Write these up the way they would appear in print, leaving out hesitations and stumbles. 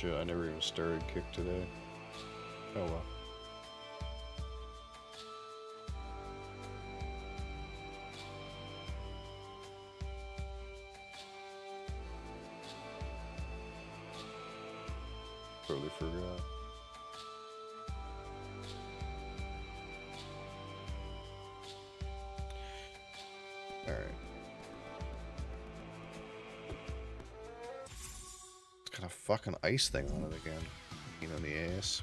Shit, I never even started kick today. Oh well. Totally forgot. Alright. It's got a fucking ice thing on it again. You know, in the ass.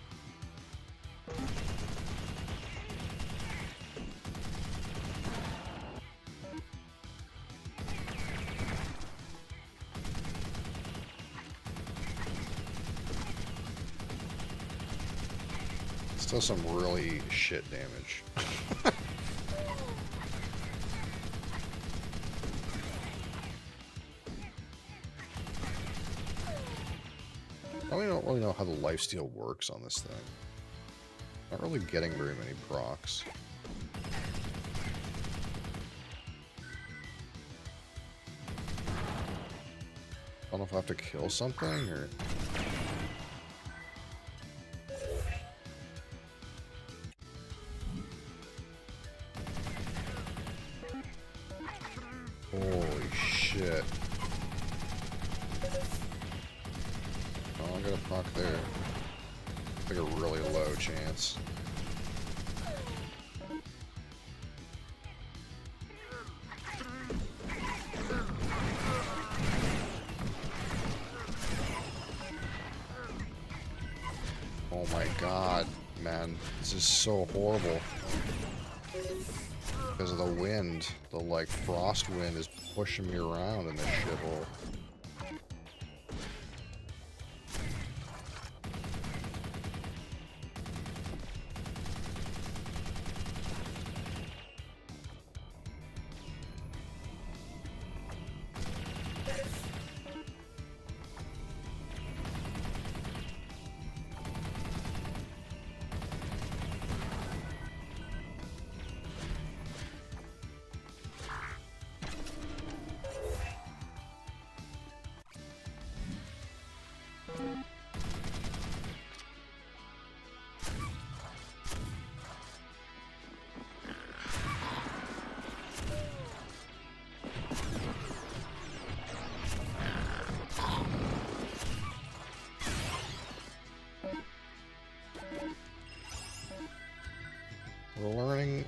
Still some really shit damage. I don't really know how the lifesteal works on this thing. Not really getting very many procs. I don't know if I have to kill something or... Holy shit. Oh, I got a proc there. Like a really low chance. Oh my god, man. This is so horrible. Because of the wind. The, like, frost wind is pushing me around in this shithole.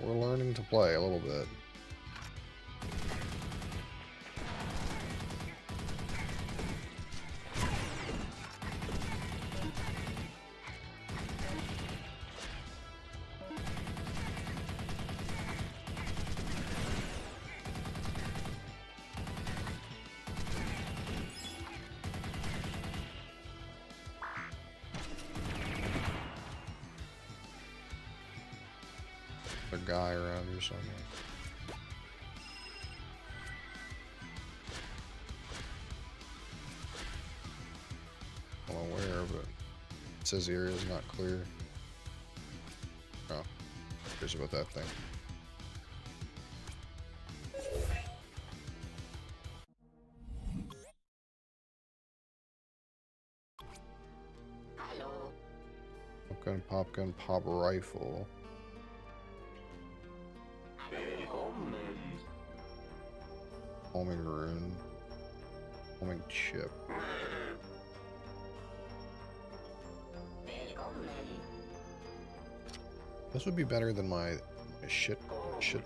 We're learning to play a little bit. A guy around here somewhere. I don't know where, but it says the area is not clear. Oh, here's about that thing. Pop gun, pop rifle. Homing rune. Homing chip. This would be better than my shit thing.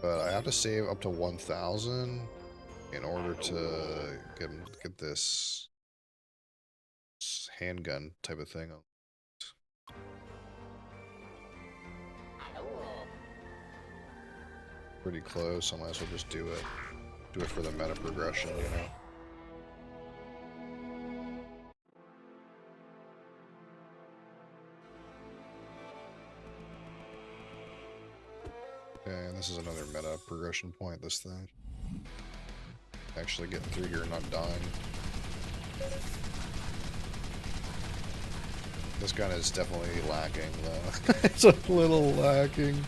But I have to save up to 1,000 in order to get this handgun type of thing. Pretty close, I might as well just do it. Do it for the meta progression, you know? Okay, and this is another meta progression point, this thing. Actually getting through here and not dying. This gun is definitely lacking, though. It's a little lacking.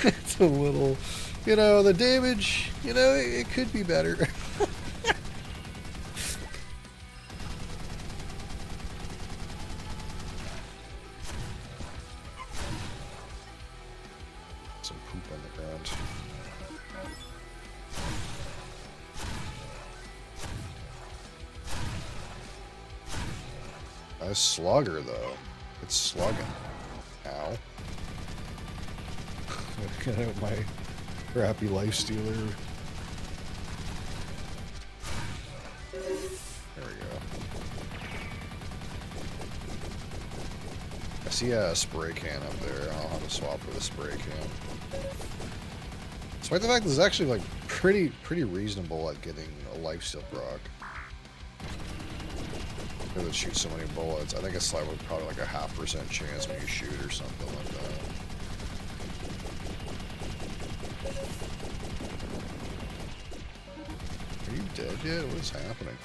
It's a little, you know, the damage, you know, it could be better. Nice slugger, though. It's slugging. Ow. Get out my crappy life stealer. There we go. I see a spray can up there. I'll have to swap for the spray can. Despite the fact this is actually like pretty reasonable at getting a lifesteal proc. Because it shoots so many bullets. I think it's like probably like a 0.5% chance when you shoot or something like that. Are you dead yet? What is happening?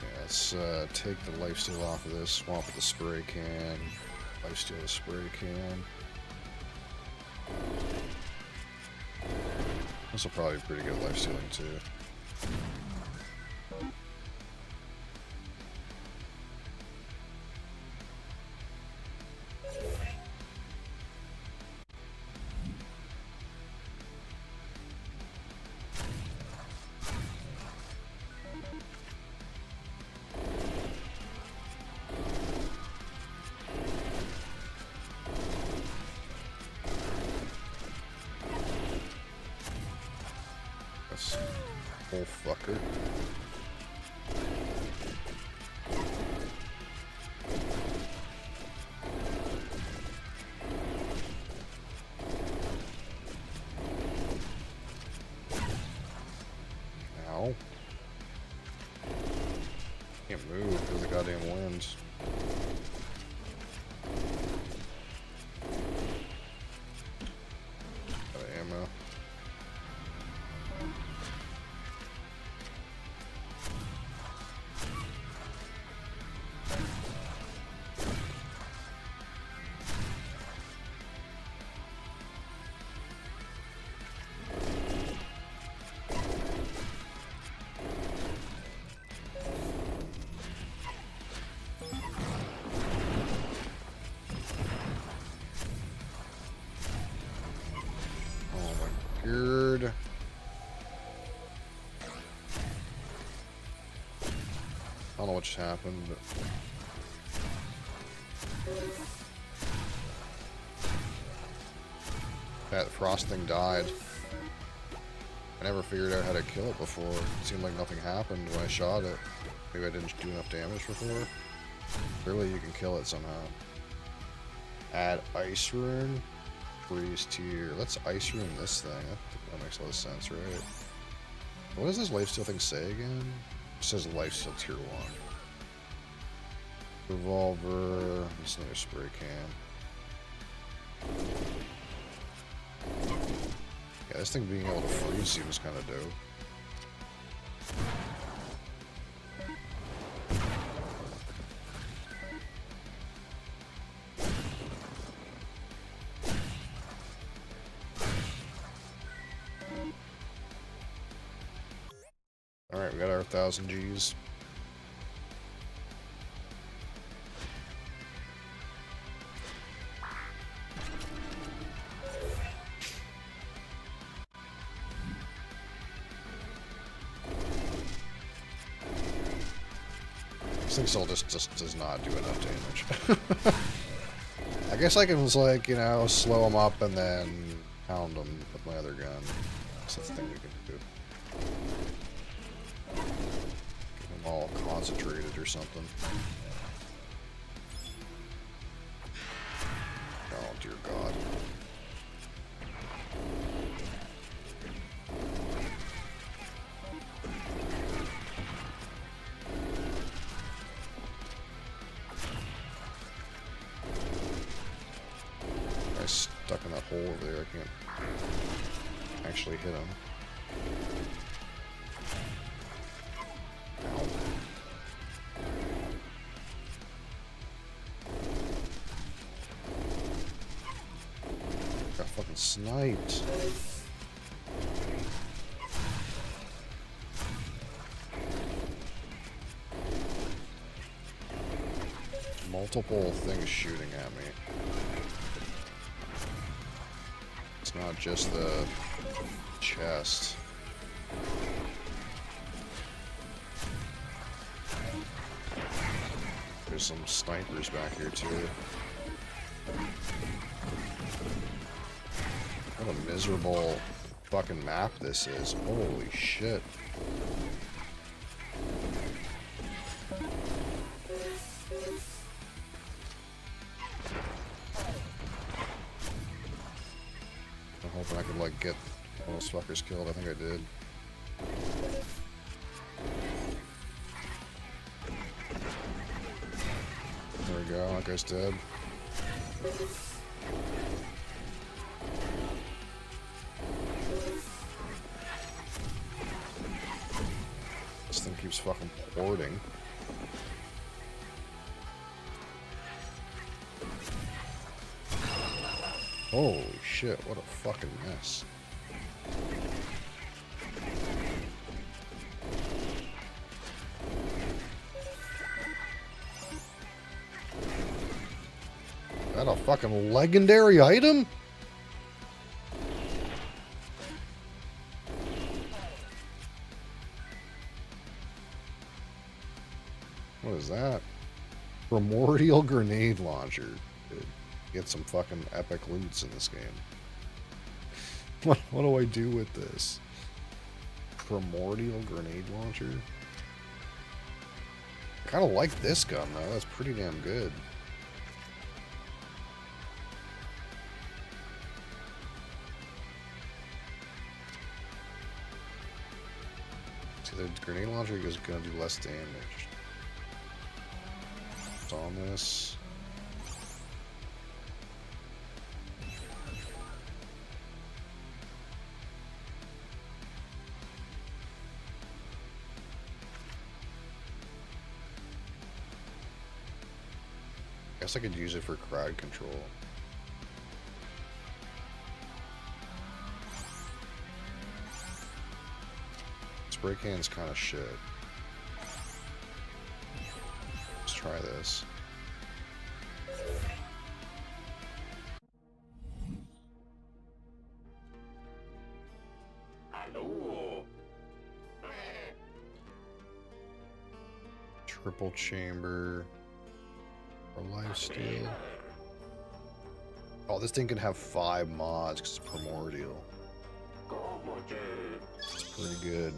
Yeah, let's take the lifesteal off of this, swap with the spray can. Lifesteal the spray can. This will probably be pretty good lifestealing too. Whole fucker. Ow. Can't move because of the goddamn winds. Got ammo. Weird. I don't know what just happened, but that frost thing died. I never figured out how to kill it before. It seemed like nothing happened when I shot it. Maybe I didn't do enough damage before. Clearly you can kill it somehow. Add ice rune. Freeze tier. Let's ice rune this thing. That makes a lot of sense, right? What does this lifesteal thing say again? It says lifesteal tier 1. Revolver. This another spray can. Yeah, this thing being able to freeze seems kind of dope. Alright, we got our 1,000 Gs. This thing still just does not do enough damage. I guess I can just, like, you know, slow them up and then pound them with my other gun. That's the thing we can do. Get them all concentrated or something. Oh, dear God. Guy's stuck in that hole over there. I can't actually hit him. Ow. Got fucking sniped. Multiple things shooting at me. It's not just the chest. There's some snipers back here too. What a miserable fucking map this is. Holy shit. I'm hoping I could like get one of those fuckers killed. I think I did. There we go, that guy's dead. This thing keeps fucking porting. Holy shit, what a fucking mess. Is that a fucking legendary item? What is that? Primordial grenade launcher. Dude, get some fucking epic loots in this game. What do I do with this? Primordial grenade launcher? I kind of like this gun though. That's pretty damn good. See, the grenade launcher is going to do less damage. It's on this. I guess I could use it for crowd control. Spray can's kind of shit. Let's try this. Triple chamber. Or lifesteal. Oh, this thing can have 5 mods because it's primordial. It's pretty good.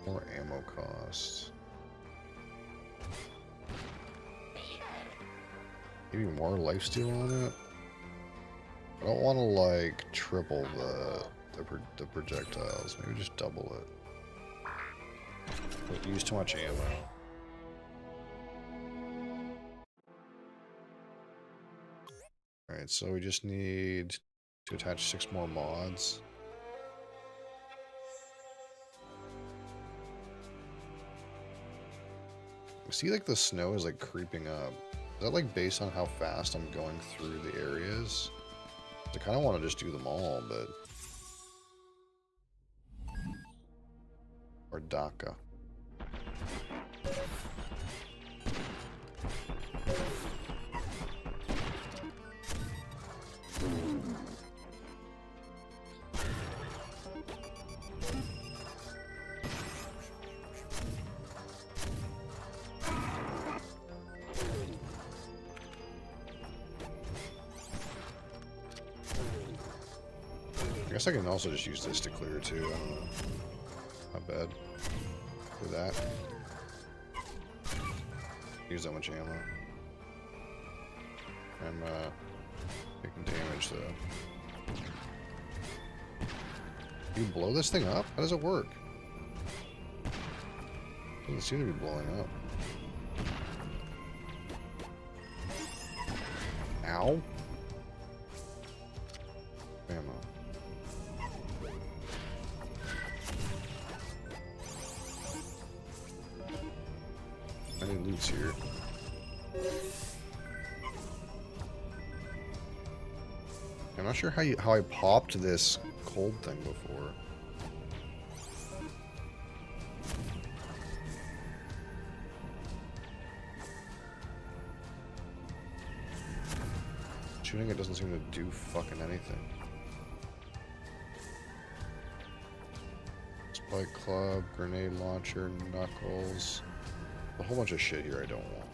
More ammo cost. Maybe more lifesteal on it. I don't want to like triple the projectiles. Maybe just double it. Don't use too much ammo. Alright, so we just need to attach 6 more mods. I see like the snow is like creeping up. Is that like based on how fast I'm going through the areas? I kind of want to just do them all, but... Or DACA. I guess I can also just use this to clear too. I don't know. Not bad. For that. Use that much ammo. I'm taking damage though. You blow this thing up? How does it work? Doesn't seem to be blowing up. Ow. Ammo. Any loot's here. I'm not sure how I popped this cold thing before. Shooting it doesn't seem to do fucking anything. Spike club, grenade launcher, knuckles. A whole bunch of shit here I don't want.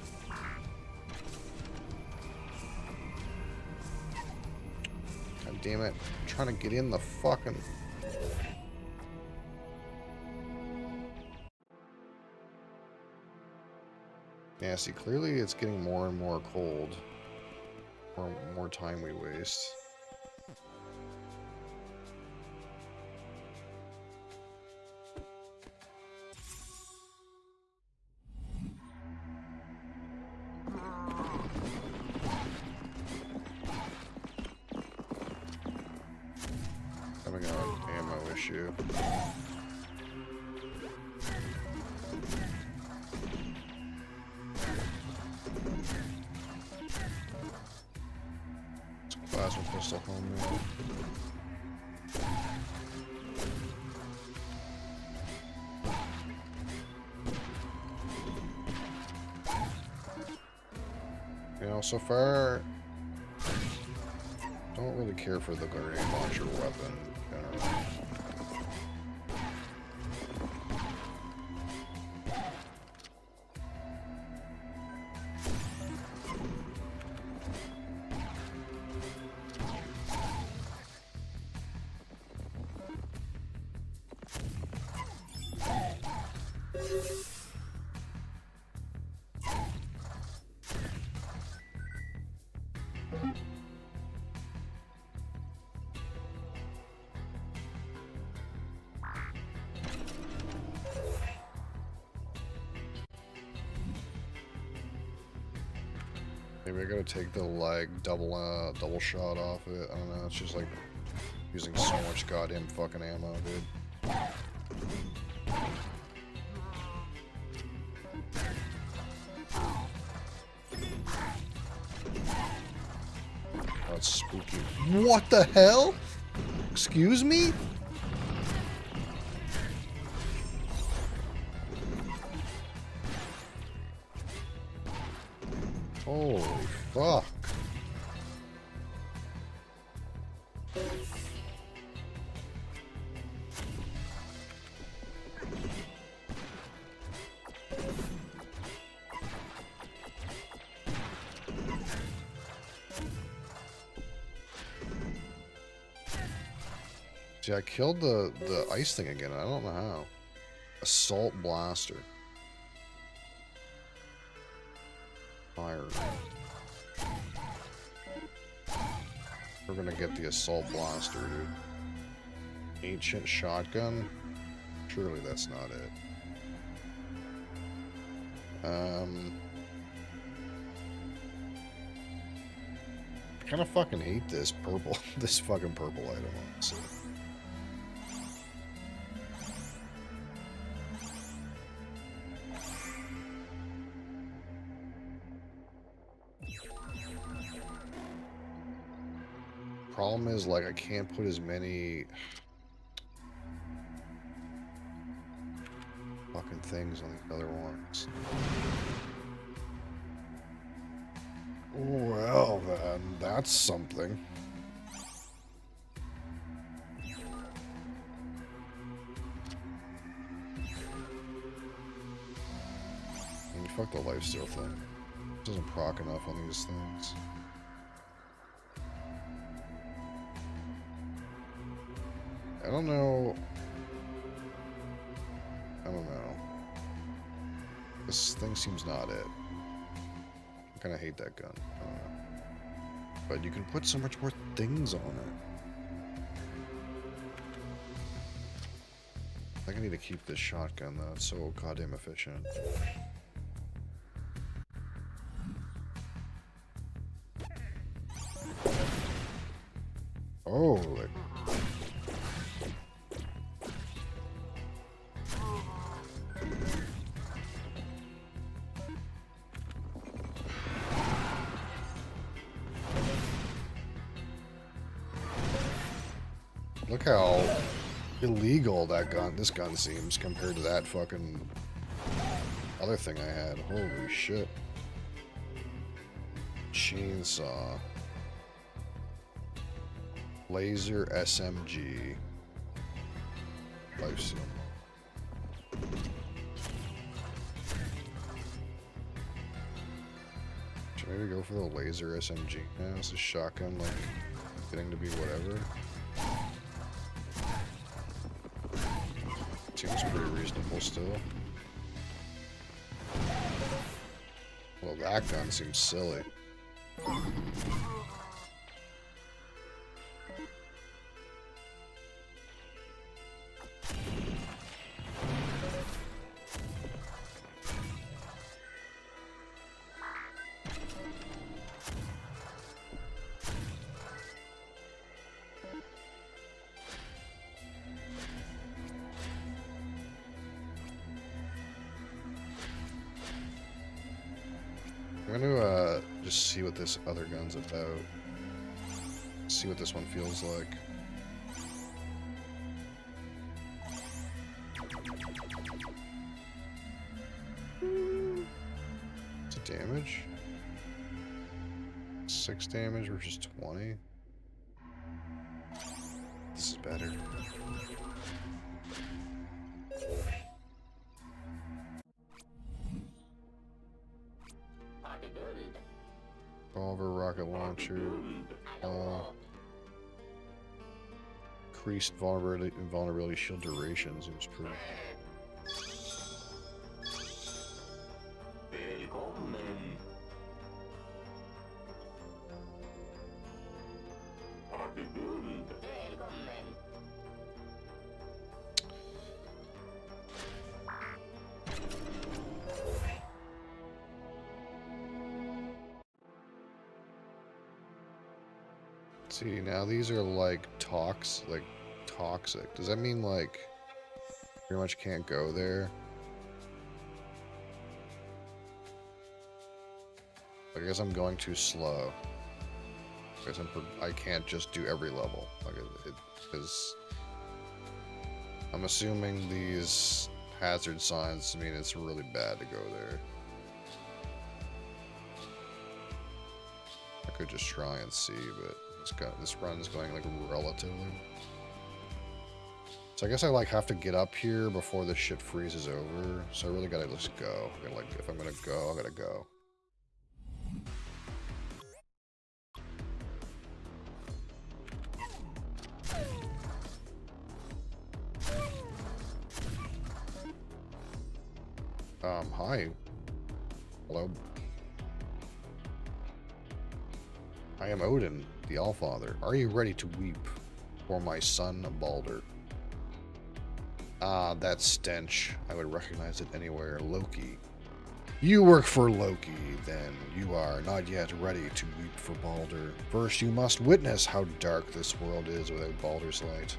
God damn it. I'm trying to get in the fucking... Yeah, see, clearly it's getting more and more cold. More time we waste. Having an ammo issue. Plasma pistol home now. You know, so far, don't really care for the grenade launcher weapon. Generally. Maybe I gotta take the leg double shot off it. I don't know. It's just like using so much goddamn fucking ammo, dude. Oh, it's spooky. What the hell? Excuse me? Holy fuck. See, I killed the ice thing again. I don't know how. Assault blaster. Fire. We're gonna get the assault blaster, dude. Ancient shotgun? Surely that's not it. I kinda fucking hate this purple, this fucking purple item, honestly. Problem is, like, I can't put as many fucking things on the other ones. Well, then, that's something. I mean, fuck the lifesteal thing. It doesn't proc enough on these things. I don't know. I don't know. This thing seems not it. I kind of hate that gun. I don't know. But you can put so much more things on it. I think I need to keep this shotgun though. It's so goddamn efficient. Holy. Look how illegal this gun seems compared to that fucking other thing I had. Holy shit. Chainsaw. Laser SMG. Lifesteal. Should I maybe go for the laser SMG now? Is the shotgun like getting to be whatever? Seems pretty reasonable still. Well, that gun seems silly. I'm gonna just see what this other gun's about. See what this one feels like. What's the damage? 6 damage versus 20. This is better. Revolver, rocket launcher, increased vulnerability shield duration seems pretty. See, now these are like toxic. Does that mean like pretty much can't go there? I guess I'm going too slow. I guess I can't just do every level. Like because I'm assuming these hazard signs mean it's really bad to go there. I could just try and see, but this run's going like relatively. So I guess I like have to get up here before this shit freezes over. So I really gotta just go. I gotta, like, if I'm gonna go, I gotta go. Hi. Hello. I am Odin, the Allfather. Are you ready to weep for my son Balder? Ah, that stench. I would recognize it anywhere. Loki. You work for Loki, then. You are not yet ready to weep for Balder. First, you must witness how dark this world is without Balder's light.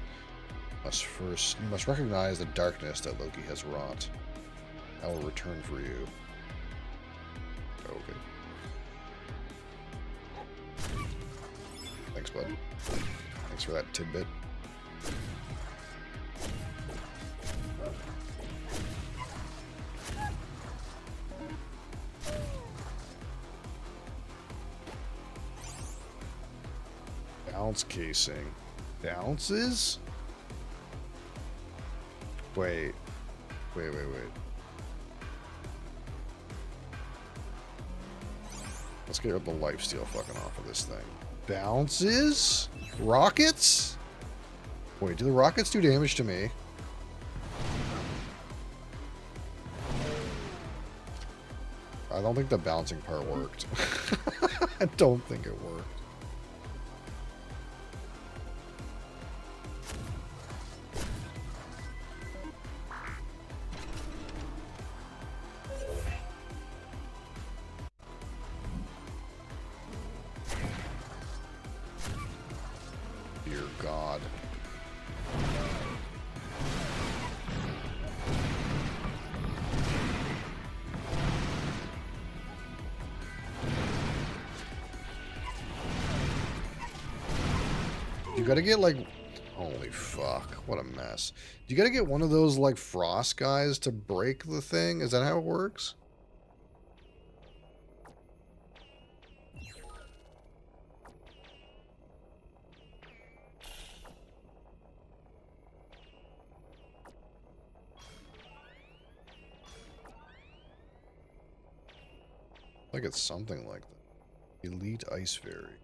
You must recognize the darkness that Loki has wrought. I will return for you. Okay. Thanks, bud. Thanks for that tidbit. Bounce casing. Bounces? Wait. Let's get the lifesteal fucking off of this thing. Bounces? Rockets? Wait, do the rockets do damage to me? I don't think the bouncing part worked. I don't think it worked. Dear God. You gotta get like, holy fuck, what a mess. You gotta get one of those like frost guys to break the thing? Is that how it works? Like it's something like that. Elite Ice Fairy.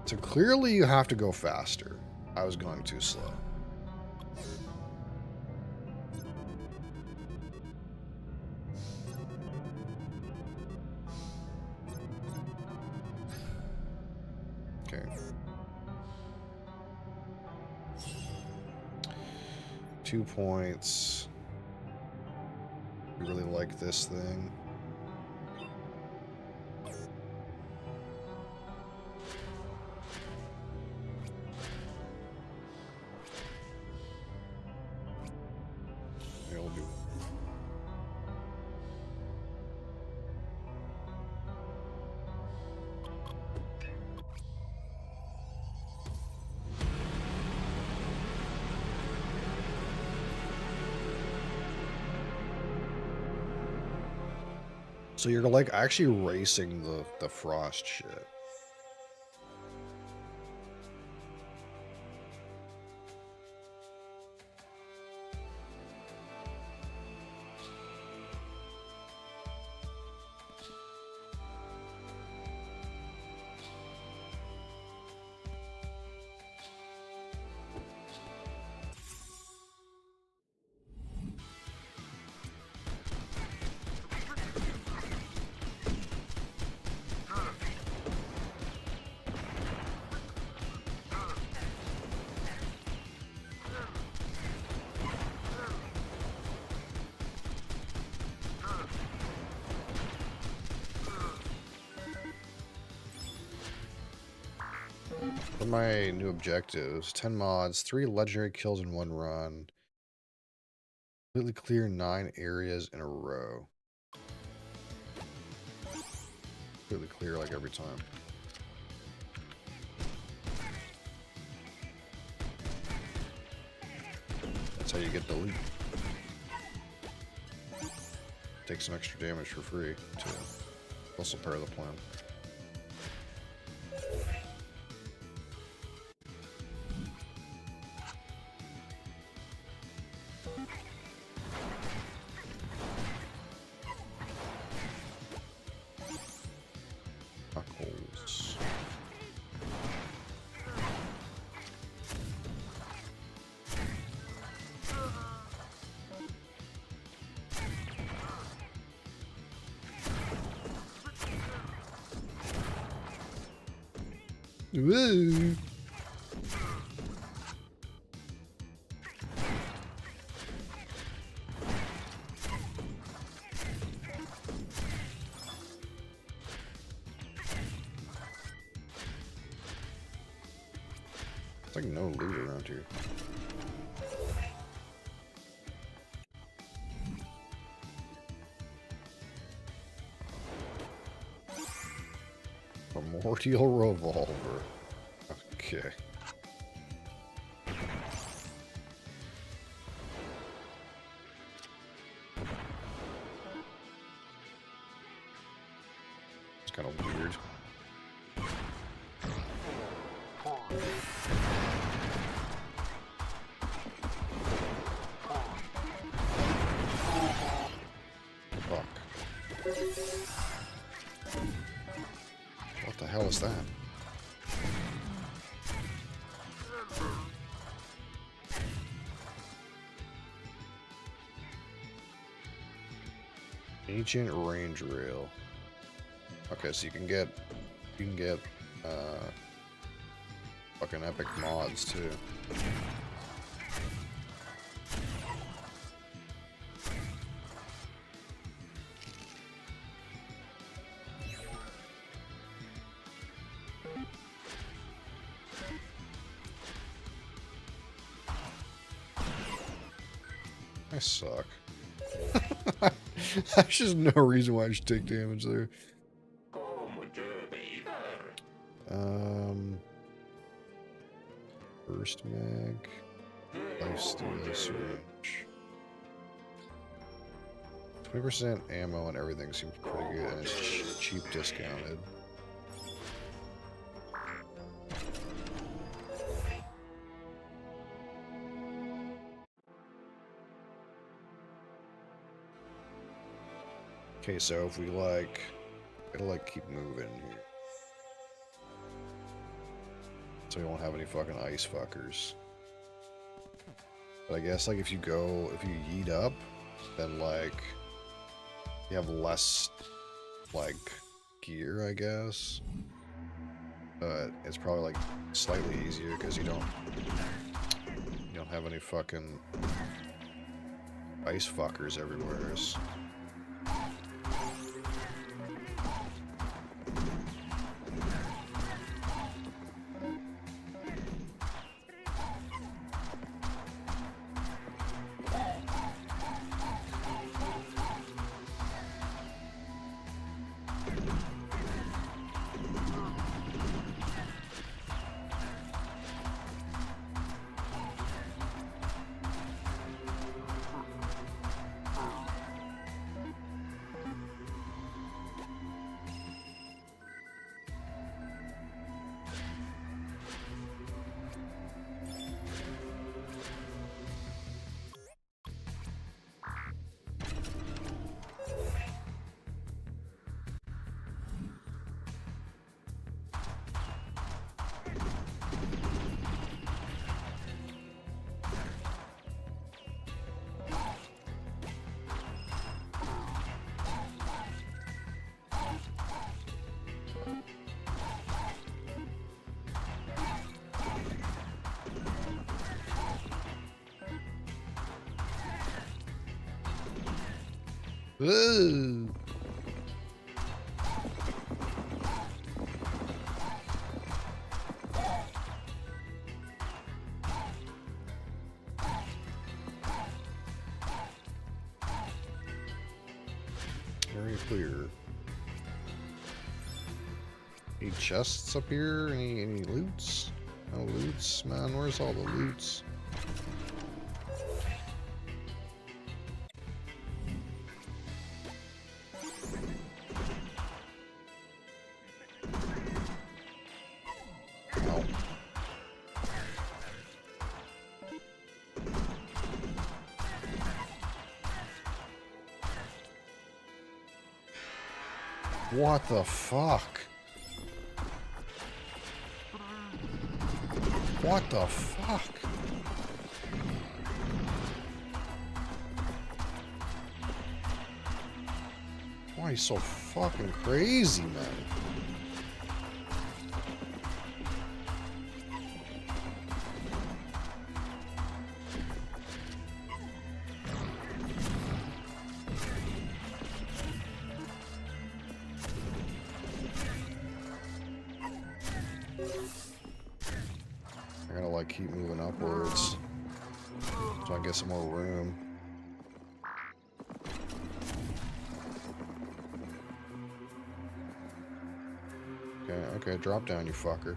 So clearly you have to go faster. I was going too slow. Okay. 2 points. I really like this thing. It'll do. So you're like actually racing the frost shit. For my new objectives, 10 mods, 3 legendary kills in 1 run. Completely clear 9 areas in a row. Completely clear like every time. That's how you get the loot. Take some extra damage for free, too. Also part of the plan. Knuckles. Woo! It's like no loot around here. Primordial revolver. Okay. It's kind of weird. Fuck. What the hell is that? Ancient range rail. Okay, so you can get fucking epic mods too. I suck. There's just no reason why I should take damage there. First mag. Lifesteal syringe. 20% ammo and everything seems pretty good, and it's cheap discounted. Okay, so if we like, it'll like keep moving here. So we won't have any fucking ice fuckers. But I guess like if you yeet up, then like you have less like gear, I guess. But it's probably like slightly easier because you don't have any fucking ice fuckers everywhere. Ooh. Very clear. Any chests up here? Any loots? No loots, man. Where's all the loots? Oh. What the fuck? What the fuck? Why are you so fucking crazy, man? I gotta like keep moving upwards so I can get some more room. Okay, drop down, you fucker.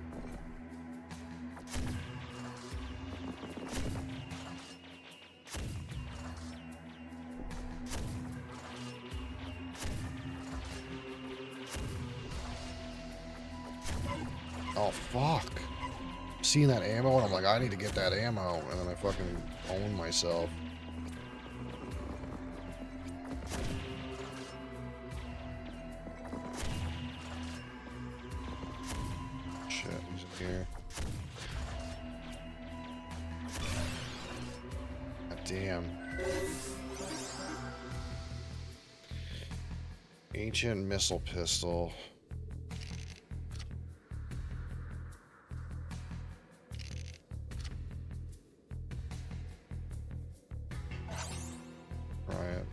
Oh, fuck. Seeing that ammo, and I'm like, I need to get that ammo. And then I fucking own myself. Shit, he's in here. God damn. Ancient missile pistol. Right.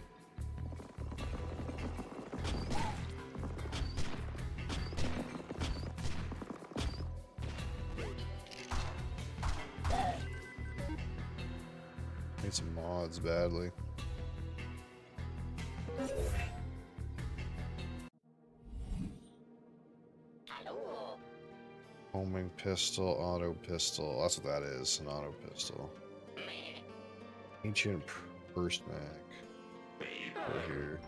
Need some mods badly. Homing pistol, auto pistol. That's what that is, an auto pistol. Ancient burst mag. Right here.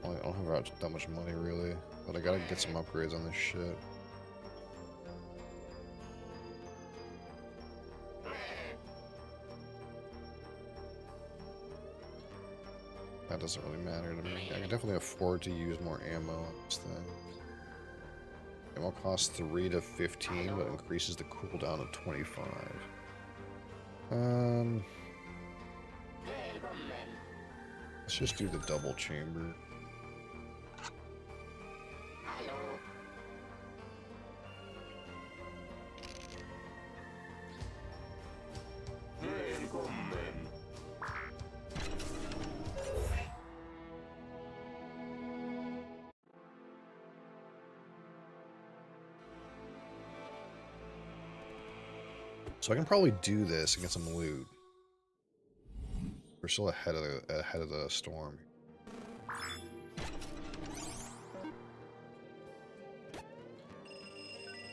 Well, I don't have that much money really, but I gotta get some upgrades on this shit. that doesn't really matter to me. I can definitely afford to use more ammo on this thing. Ammo costs 3 to 15, but increases the cooldown to 25. Let's just do the double chamber. So I can probably do this and get some loot. We're still ahead of the storm.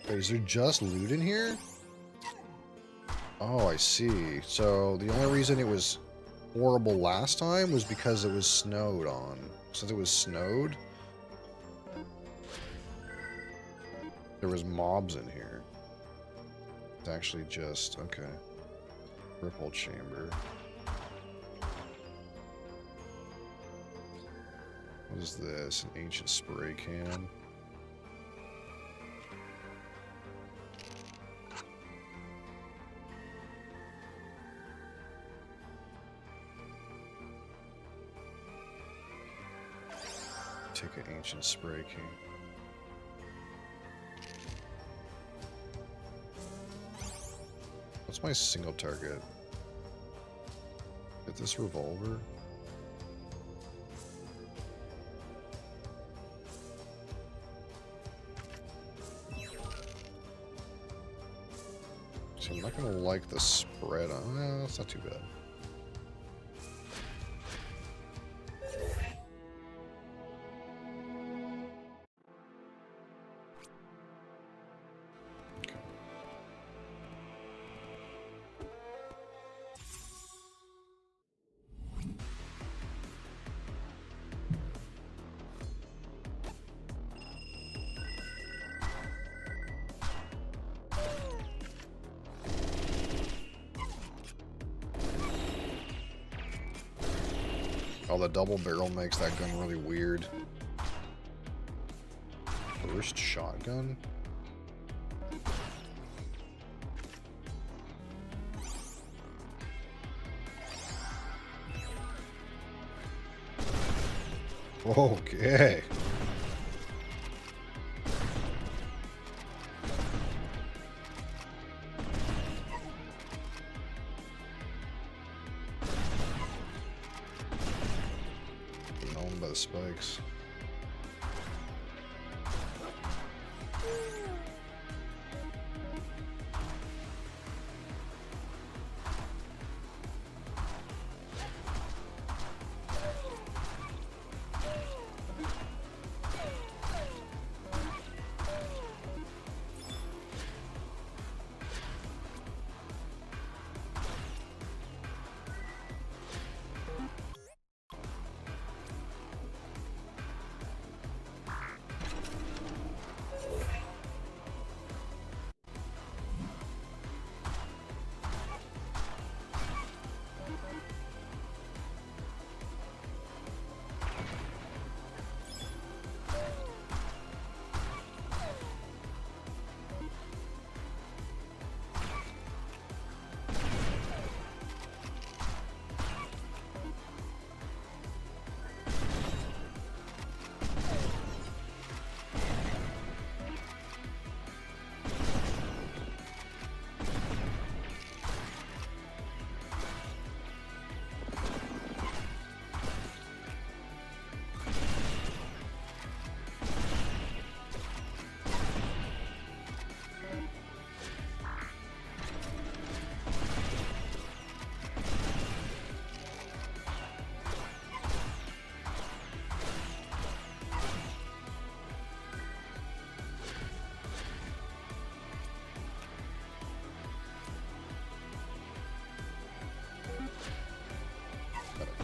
Wait, is there just loot in here? Oh, I see. So the only reason it was horrible last time was because it was snowed on. Since it was snowed, there was mobs in here. It's actually just, okay. Ripple chamber. What is this? An ancient spray can. Take an ancient spray can. What's my single target? Get this revolver. So I'm not gonna like the spread on. No, that's not too bad. Oh, the double barrel makes that gun really weird. Burst shotgun? Okay. Owned by the spikes.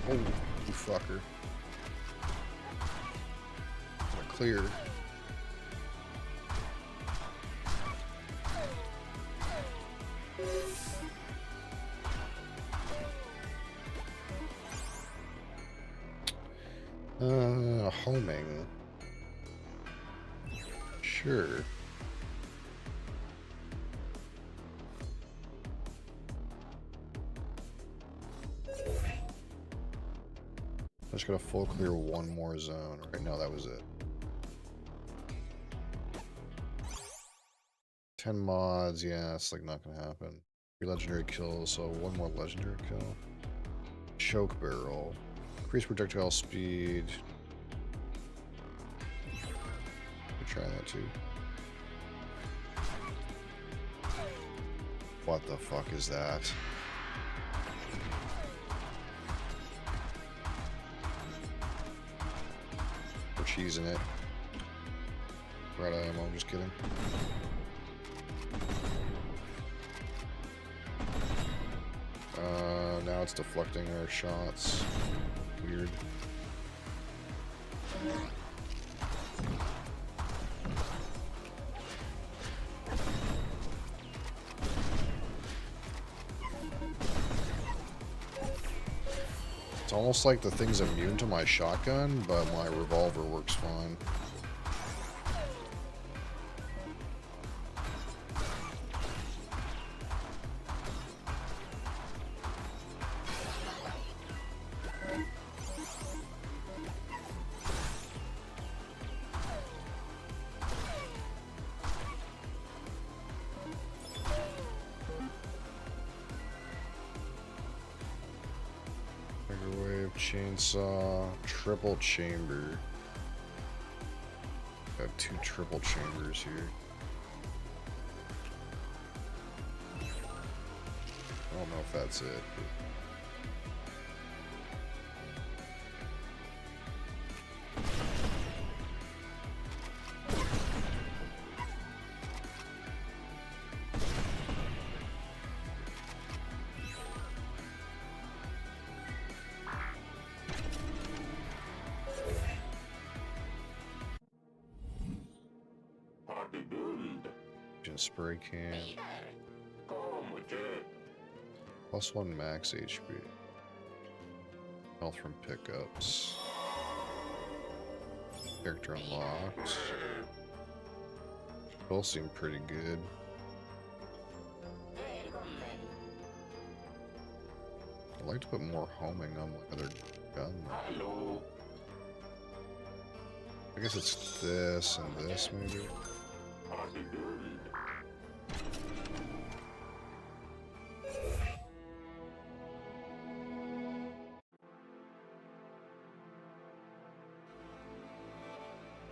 Oh, you fucker. Clear. Homing. Sure. I just gotta full clear one more zone. Right, no, that was it. 10 mods, yeah, it's like not gonna happen. 3 legendary kills, so one more legendary kill. Choke barrel. Increase projectile speed. We'll try that too. What the fuck is that? We're cheesing it. Right, I am, I'm just kidding. Now it's deflecting our shots. Weird. It's almost like the thing's immune to my shotgun, but my revolver works fine. Microwave, chainsaw, triple chamber. Got 2 triple chambers here. I don't know if that's it. Spray can. +1 max HP. Health from pickups. Character unlocked. Both seem pretty good. I'd like to put more homing on my other gun. I guess it's this and this maybe.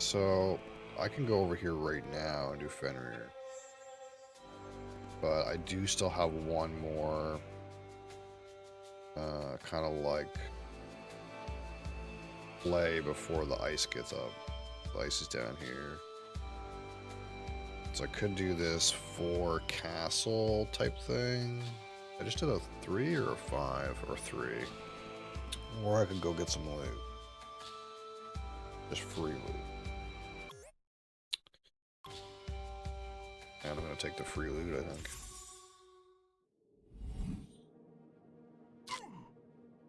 So, I can go over here right now and do Fenrir. But I do still have one more, kind of like, play before the ice gets up. The ice is down here. So I could do this 4 castle type thing. I just did a 3 or a 5 or 3. Or I could go get some loot. Just free loot. And I'm gonna take the free loot, I think.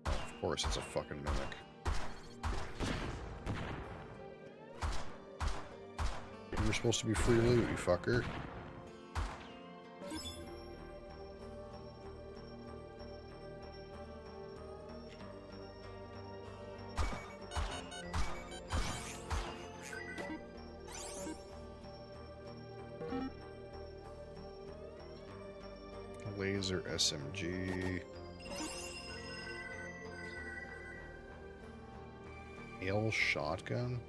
Of course, it's a fucking mimic. You're supposed to be free loot, you fucker. Laser SMG. Nail shotgun?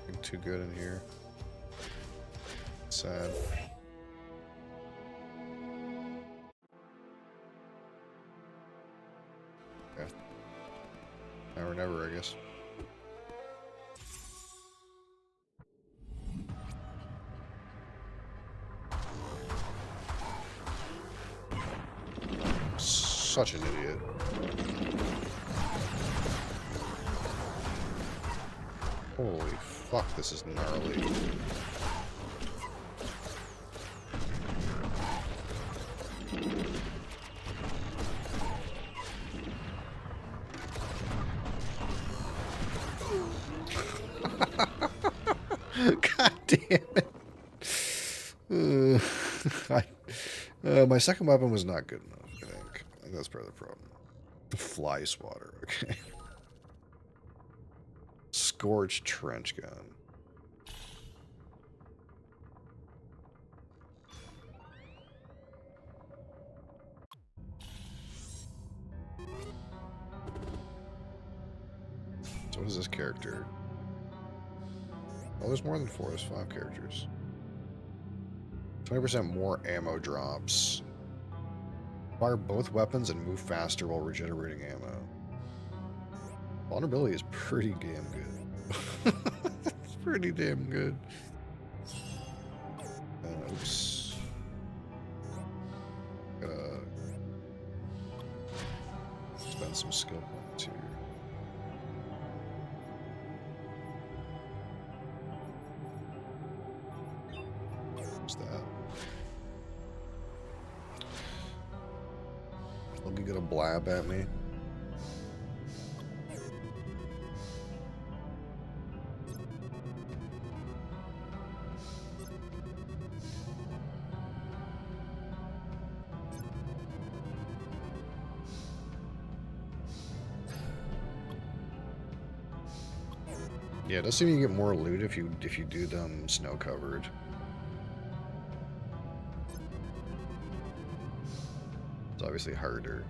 Nothing too good in here. Sad. Now or never, I guess. Such an idiot. Holy fuck, this is gnarly. God damn it. My second weapon was not good enough, I think. I think that's part of the problem. Fly swatter, okay. Scorched trench gun. So what is this character? Oh, there's more than 4. There's 5 characters. 20% more ammo drops. Fire both weapons and move faster while regenerating ammo. Vulnerability is pretty damn good. It's pretty damn good. Oops. Gotta spend some skill points here. What's that? Look, you gonna blab at me? Yeah, it does seem you get more loot if you do them snow covered. It's obviously harder.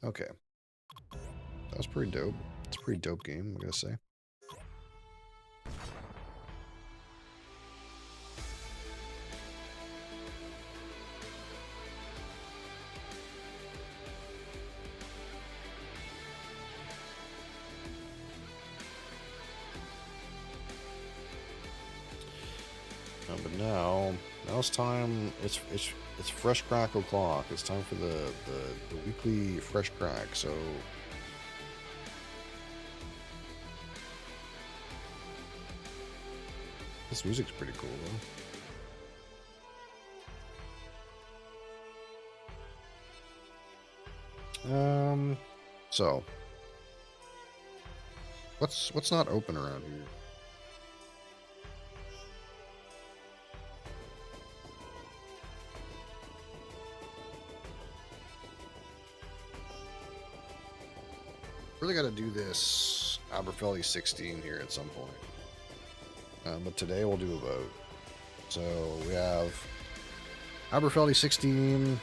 Okay. That was pretty dope. It's a pretty dope game, I'm gonna say. But now it's time. It's fresh crack o'clock. It's time for the weekly fresh crack. So this music's pretty cool though. So what's not open around here? Really got to do this Aberfeldy 16 here at some point. But today we'll do a vote. So we have Aberfeldy 16.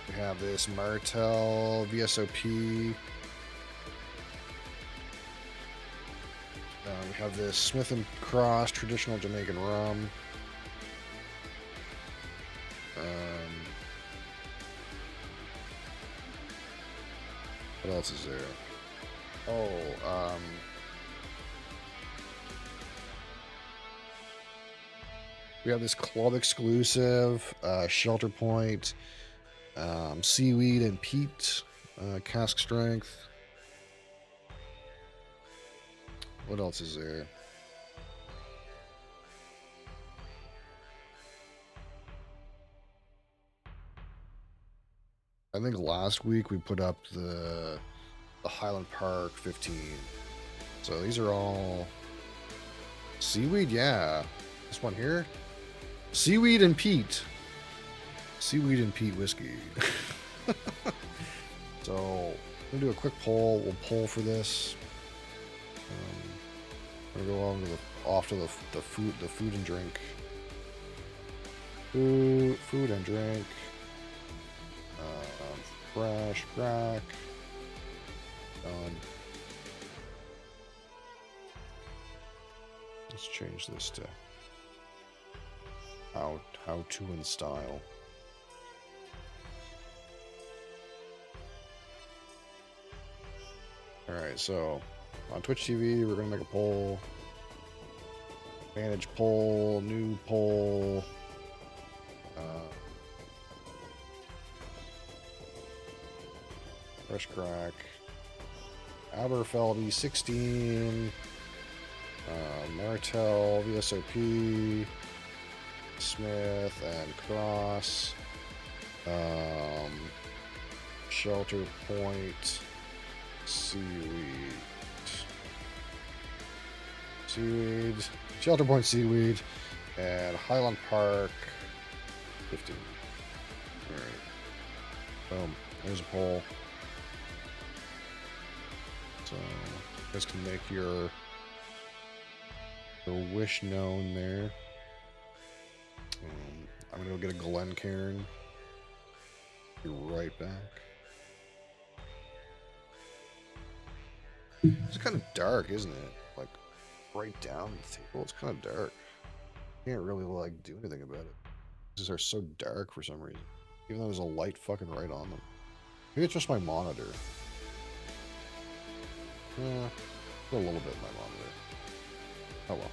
We have this Martel VSOP. We have this Smith & Cross traditional Jamaican rum. What else is there? Oh, we have this club exclusive, Shelter Point, Seaweed and Peat, cask strength. What else is there? I think last week we put up the Highland Park 15. So these are all Seaweed, yeah. This one here, Seaweed and Peat. Seaweed and Peat whiskey. So I'm gonna do a quick poll. We'll poll for this. I'm gonna go off to the food and drink. Food and drink. Fresh crack. Done. Let's change this to how to in style. All right, so On Twitch TV, we're gonna make a poll. Manage poll, new poll. Fresh crack. Aberfeldy 16. Martel, VSOP. Smith and Cross. Shelter Point. Seaweed. Shelter Point Seaweed. And Highland Park 15. Alright. Boom. There's a poll. So you guys can make your wish known there. I'm gonna go get a Glencairn. Be right back. It's kind of dark, isn't it? Like right down the table, it's kind of dark. Can't really like do anything about it. These are so dark for some reason, even though there's a light fucking right on them. Maybe it's just my monitor. Yeah, a little bit in my monitor. Oh well.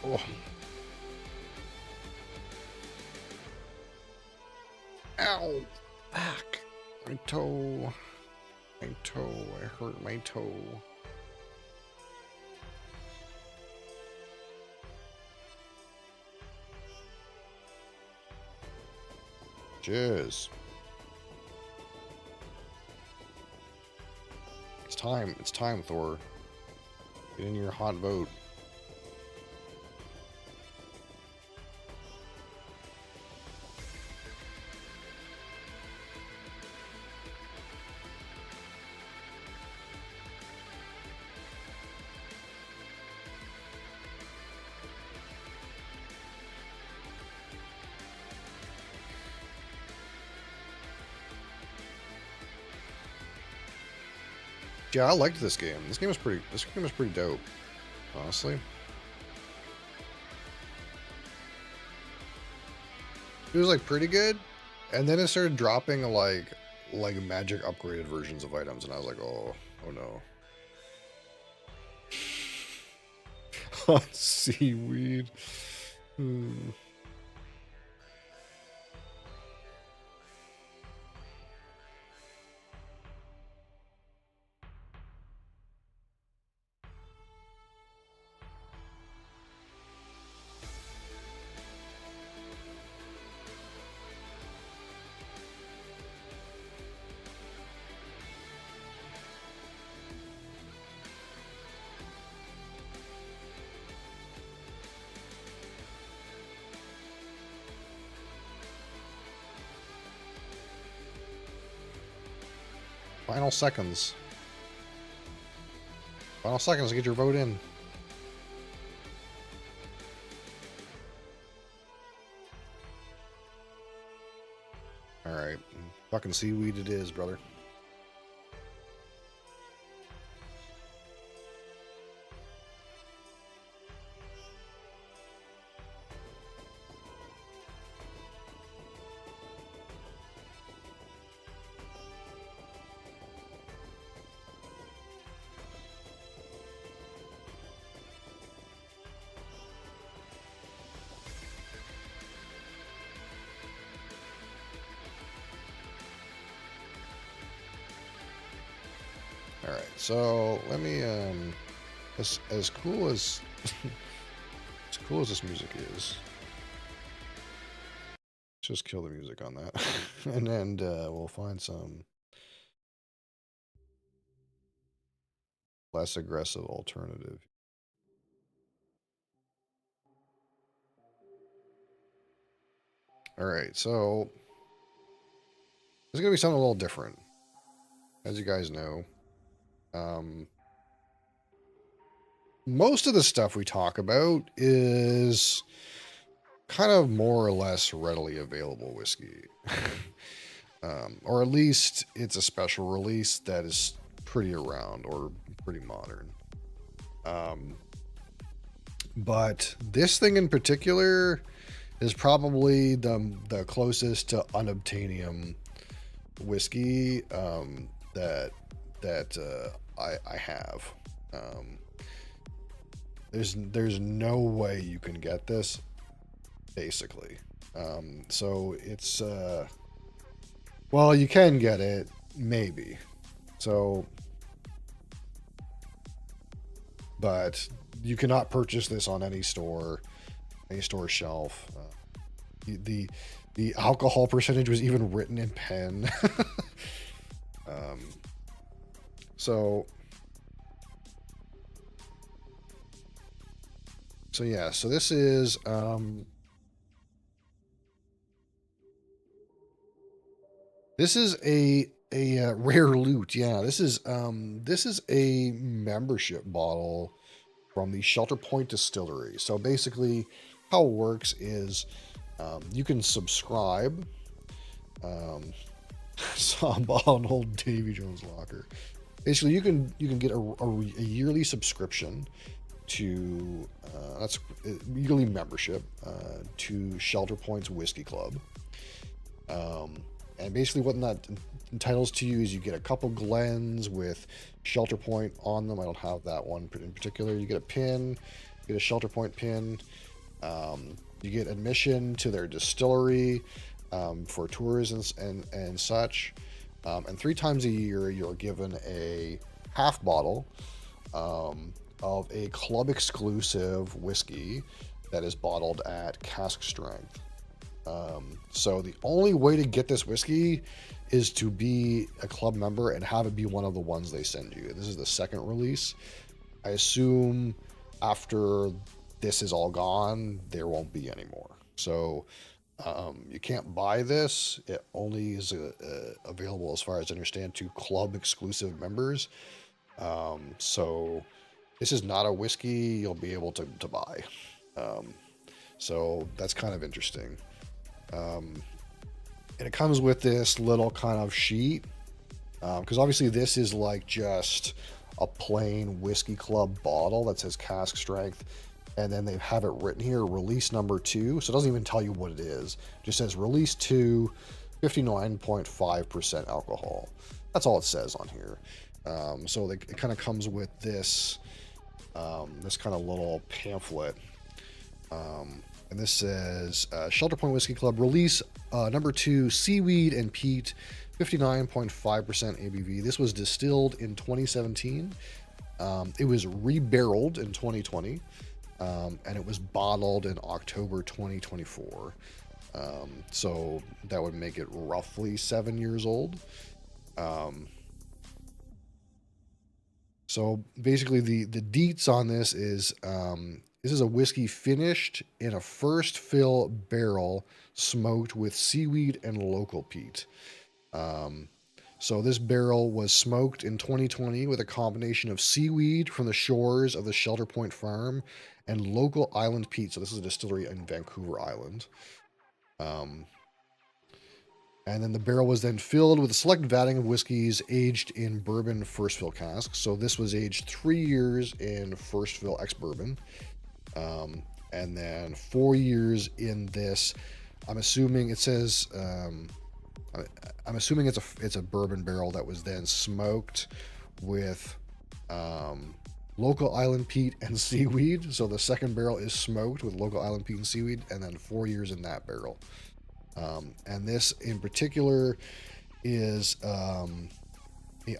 Oh. Ow! Back! My toe. My toe. I hurt my toe. Jizz. It's time. It's time, Thor. Get in your hot boat. Yeah, I liked this game. This game was pretty dope, honestly. It was like pretty good, and then it started dropping like magic upgraded versions of items, and I was like, oh no. Hot seaweed. Final seconds. Final seconds to get your vote in. Alright. Fucking seaweed it is, brother. Alright, so let me as cool as as cool as this music is, let's just kill the music on that. And then we'll find some less aggressive alternative. Alright, so there's gonna be something a little different. As you guys know. Most of the stuff we talk about is kind of more or less readily available whiskey. Or at least it's a special release that is pretty around or pretty modern. But this thing in particular is probably the closest to unobtainium whiskey that I have. There's no way you can get this, basically. So it's well, you can get it, maybe. So, but you cannot purchase this on any store shelf. The alcohol percentage was even written in pen. So yeah, so this is a rare loot. Yeah, this is a membership bottle from the Shelter Point Distillery. So basically, how it works is you can subscribe. Saw a bottle in old Davy Jones locker. Basically, you can get a yearly subscription to that's yearly membership to Shelter Point's Whiskey Club. And basically what that entitles to you is you get a couple Glens with Shelter Point on them. I don't have that one in particular. You get a pin, you get a Shelter Point pin. You get admission to their distillery for tours and such. And 3 times a year, you're given a half bottle of a club exclusive whiskey that is bottled at cask strength. So the only way to get this whiskey is to be a club member and have it be one of the ones they send you. This is the second release. I assume after this is all gone, there won't be any more. So you can't buy this. It only is available, as far as I understand, to club exclusive members. So this is not a whiskey you'll be able to buy. So that's kind of interesting. And it comes with this little kind of sheet, because obviously this is like just a plain Whiskey Club bottle that says cask strength, and then they have it written here, release number 2. So it doesn't even tell you what it is. It just says release 2, 59.5% alcohol. That's all it says on here. So it kind of comes with this this kind of little pamphlet. And this says Shelter Point Whiskey Club release number 2, seaweed and peat, 59.5% ABV. This was distilled in 2017. It was rebarreled in 2020, and it was bottled in October 2024. So that would make it roughly 7 years old. So basically, the deets on this is this is a whiskey finished in a first fill barrel, smoked with seaweed and local peat. So this barrel was smoked in 2020 with a combination of seaweed from the shores of the Shelter Point Farm and local island peat. So this is a distillery in Vancouver Island. Um, and then the barrel was then filled with a select vatting of whiskeys aged in bourbon first fill casks. So this was aged 3 years in first fill ex-bourbon. And then 4 years in this. I'm assuming it says... I'm assuming it's a bourbon barrel that was then smoked with local island peat and seaweed. So the second barrel is smoked with local island peat and seaweed, and then 4 years in that barrel. And this in particular is a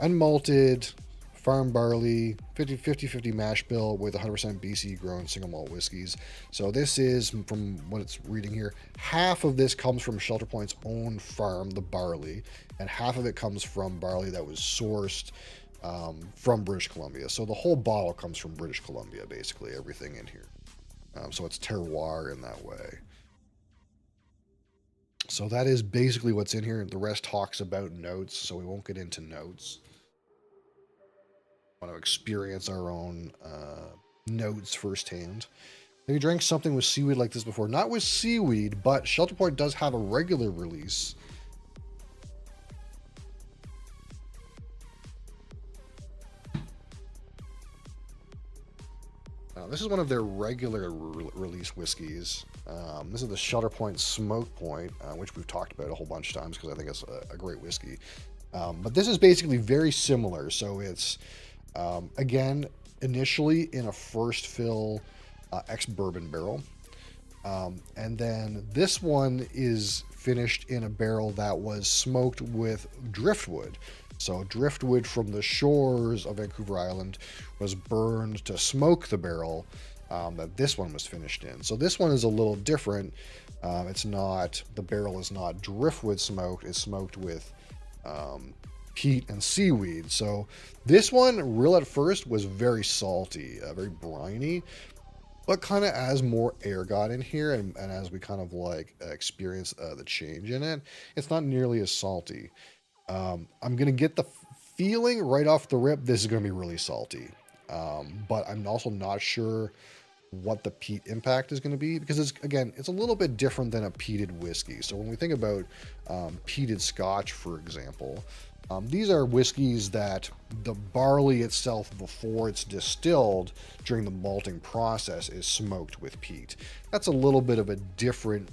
unmalted farm barley 50-50 mash bill with 100% BC grown single malt whiskeys. So this is, from what it's reading here, half of this comes from Shelter Point's own farm, the barley, and half of it comes from barley that was sourced from British Columbia. So the whole bottle comes from British Columbia, basically, everything in here. So it's terroir in that way. So that is basically what's in here. The rest talks about notes, so we won't get into notes. Want to experience our own notes firsthand. Have you drank something with seaweed like this before? Not with seaweed, but Shelter Point does have a regular release. This is one of their regular release whiskeys. This is the Shelter Point Smoke Point, which we've talked about a whole bunch of times because I think it's a great whiskey. But this is basically very similar. So it's again, initially in a first fill ex-bourbon barrel. And then this one is finished in a barrel that was smoked with driftwood. So driftwood from the shores of Vancouver Island was burned to smoke the barrel that this one was finished in. So this one is a little different. It's not, the barrel is not driftwood smoked, it's smoked with peat and seaweed. So this one, real at first, was very salty, very briny, but kind of as more air got in here and as we kind of like experience the change in it, it's not nearly as salty. I'm going to get the feeling right off the rip this is going to be really salty, but I'm also not sure what the peat impact is going to be, because it's a little bit different than a peated whiskey. So when we think about peated Scotch, for example, these are whiskeys that the barley itself, before it's distilled during the malting process, is smoked with peat. That's a little bit of a different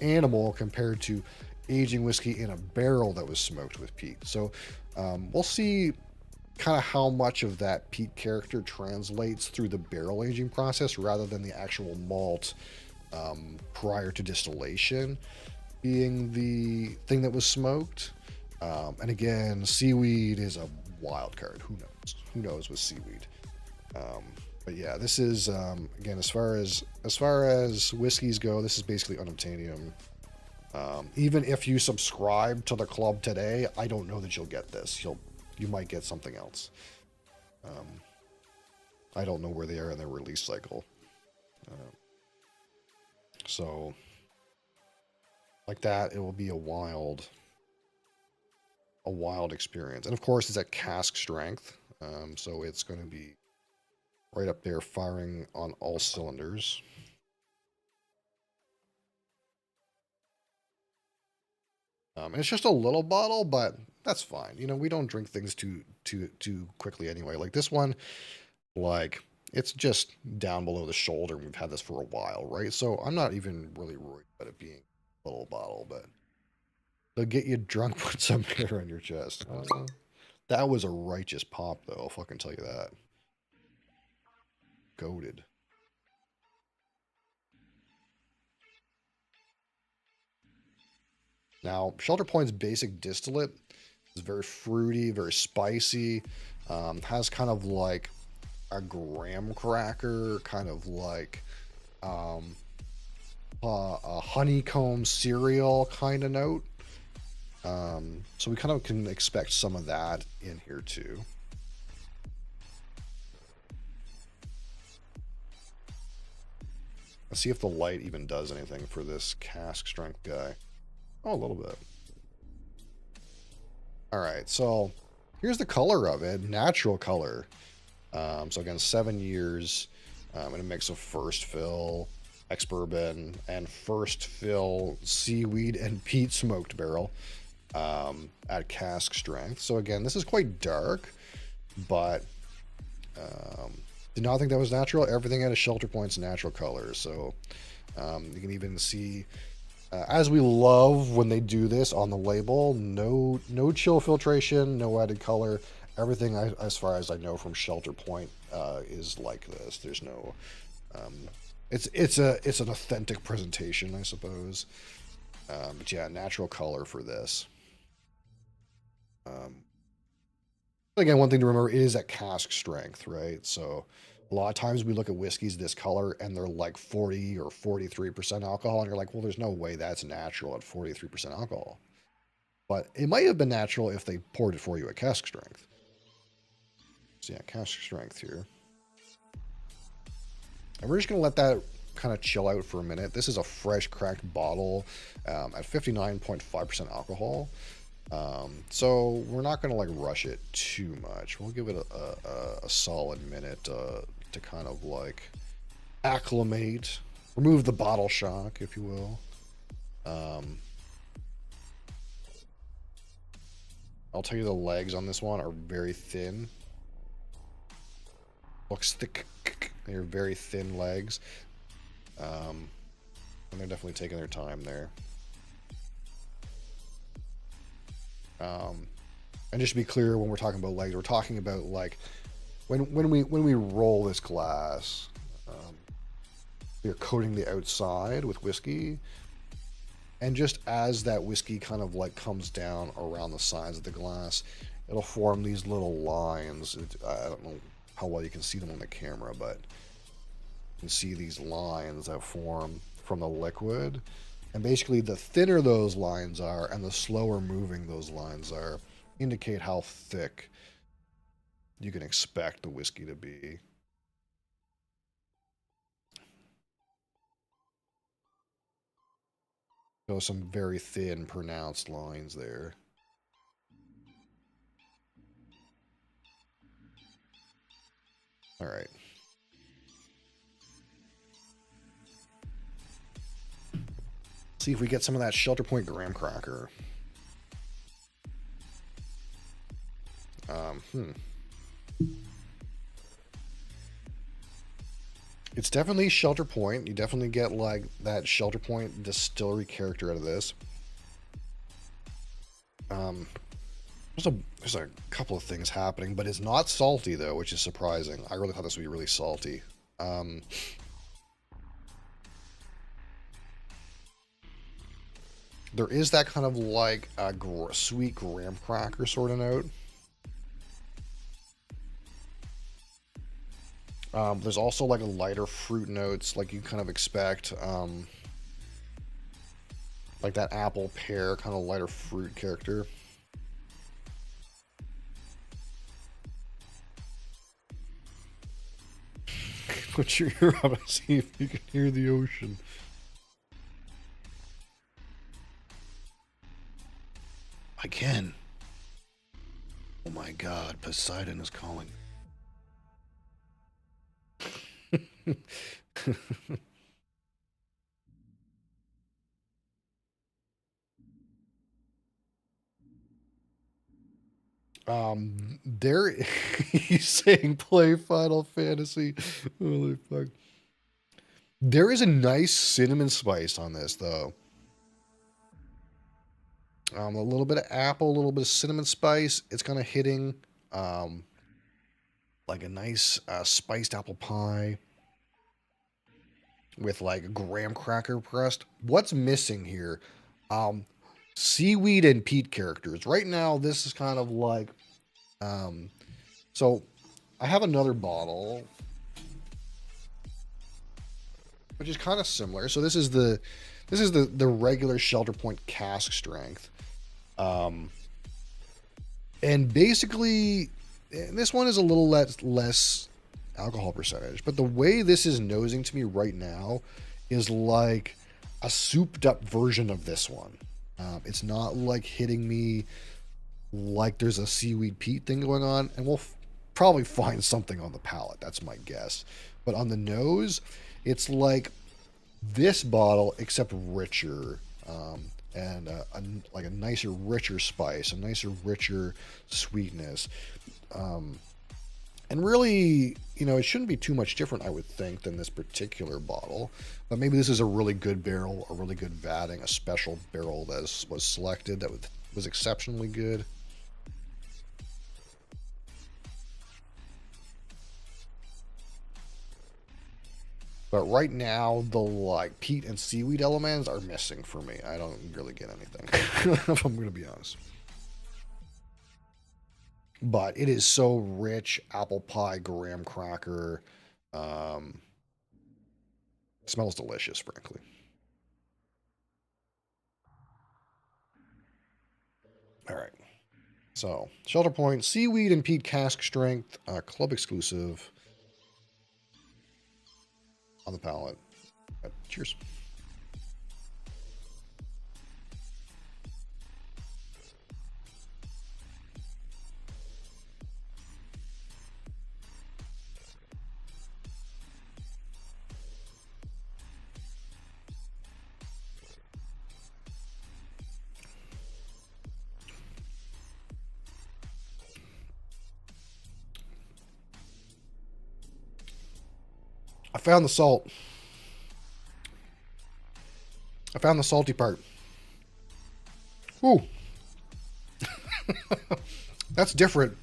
animal compared to aging whiskey in a barrel that was smoked with peat. So we'll see kind of how much of that peat character translates through the barrel aging process rather than the actual malt prior to distillation being the thing that was smoked. And again, seaweed is a wild card. Who knows? Who knows with seaweed? But yeah, this is again, as far as whiskeys go, this is basically unobtainium. Even if you subscribe to the club today, I don't know that you'll get this. You might get something else. I don't know where they are in their release cycle. So like that, it will be a wild experience. And of course, it's at cask strength. So it's going to be right up there firing on all cylinders. And it's just a little bottle, but that's fine. You know, we don't drink things too quickly anyway. Like this one, like it's just down below the shoulder. And we've had this for a while, right? So I'm not even really worried about it being a little bottle, but they'll get you drunk with some hair on your chest. That was a righteous pop, though. I'll fucking tell you that. Goated. Now, Shelter Point's basic distillate is very fruity, very spicy. Has kind of like a graham cracker, kind of like a honeycomb cereal kind of note. So we kind of can expect some of that in here too. Let's see if the light even does anything for this cask strength guy. Oh, a little bit. All right, so here's the color of it, natural color. So again, 7 years in a mix of first fill, ex-bourbon, and first fill seaweed and peat smoked barrel at cask strength. So again, this is quite dark, but did not think that was natural. Everything at a shelter point's natural color. So you can even see, as we love when they do this on the label, no chill filtration, no added color. Everything, as far as I know from Shelter Point, is like this. There's no, it's an authentic presentation, I suppose. But yeah, natural color for this. Again, one thing to remember is at cask strength, right? So a lot of times we look at whiskeys this color and they're like 40 or 43% alcohol, and you're like, well, there's no way that's natural at 43% alcohol. But it might have been natural if they poured it for you at cask strength. So yeah, cask strength here. And we're just going to let that kind of chill out for a minute. This is a fresh cracked bottle at 59.5% alcohol. So we're not going to like rush it too much. We'll give it a solid minute to kind of like acclimate, remove the bottle shock, if you will. I'll tell you the legs on this one are very thin. Looks thick. They're very thin legs. And they're definitely taking their time there. And just to be clear, when we're talking about legs, we're talking about like when we roll this glass, we're coating the outside with whiskey, and just as that whiskey kind of like comes down around the sides of the glass, it'll form these little lines. I don't know how well you can see them on the camera, but you can see these lines that form from the liquid. And basically, the thinner those lines are and the slower moving those lines are, indicate how thick you can expect the whiskey to be. So some very thin, pronounced lines there. All right. See if we get some of that Shelter Point graham cracker. It's definitely Shelter Point. You definitely get like that Shelter Point distillery character out of this. There's a couple of things happening, but it's not salty though, which is surprising. I really thought this would be really salty. There is that kind of like a sweet graham cracker sort of note. There's also like a lighter fruit notes, like you kind of expect, like that apple pear kind of lighter fruit character. Put your ear up and see if you can hear the ocean. I can. Oh my God, Poseidon is calling. There he's saying play Final Fantasy. Holy fuck. There is a nice cinnamon spice on this though. A little bit of apple, a little bit of cinnamon spice. It's kind of hitting like a nice spiced apple pie with like a graham cracker pressed. What's missing here? Seaweed and peat characters. Right now, this is kind of like, so I have another bottle, which is kind of similar. So this is the regular Shelter Point cask strength. And basically, this one is a little less alcohol percentage, but the way this is nosing to me right now is like a souped up version of this one. It's not like hitting me like there's a seaweed peat thing going on, and we'll probably find something on the palate. That's my guess. But on the nose, it's like this bottle, except richer, and like a nicer, richer spice, a nicer, richer sweetness. And really, you know, it shouldn't be too much different, I would think, than this particular bottle. But maybe this is a really good barrel, a really good vatting, a special barrel that was selected that was exceptionally good. But right now, the like peat and seaweed elements are missing for me. I don't really get anything, if I'm going to be honest. But it is so rich, apple pie, graham cracker. Smells delicious, frankly. All right. So, Shelter Point, seaweed and peat cask strength, club exclusive on the palate. Cheers. I found the salt. I found the salty part. Ooh. That's different.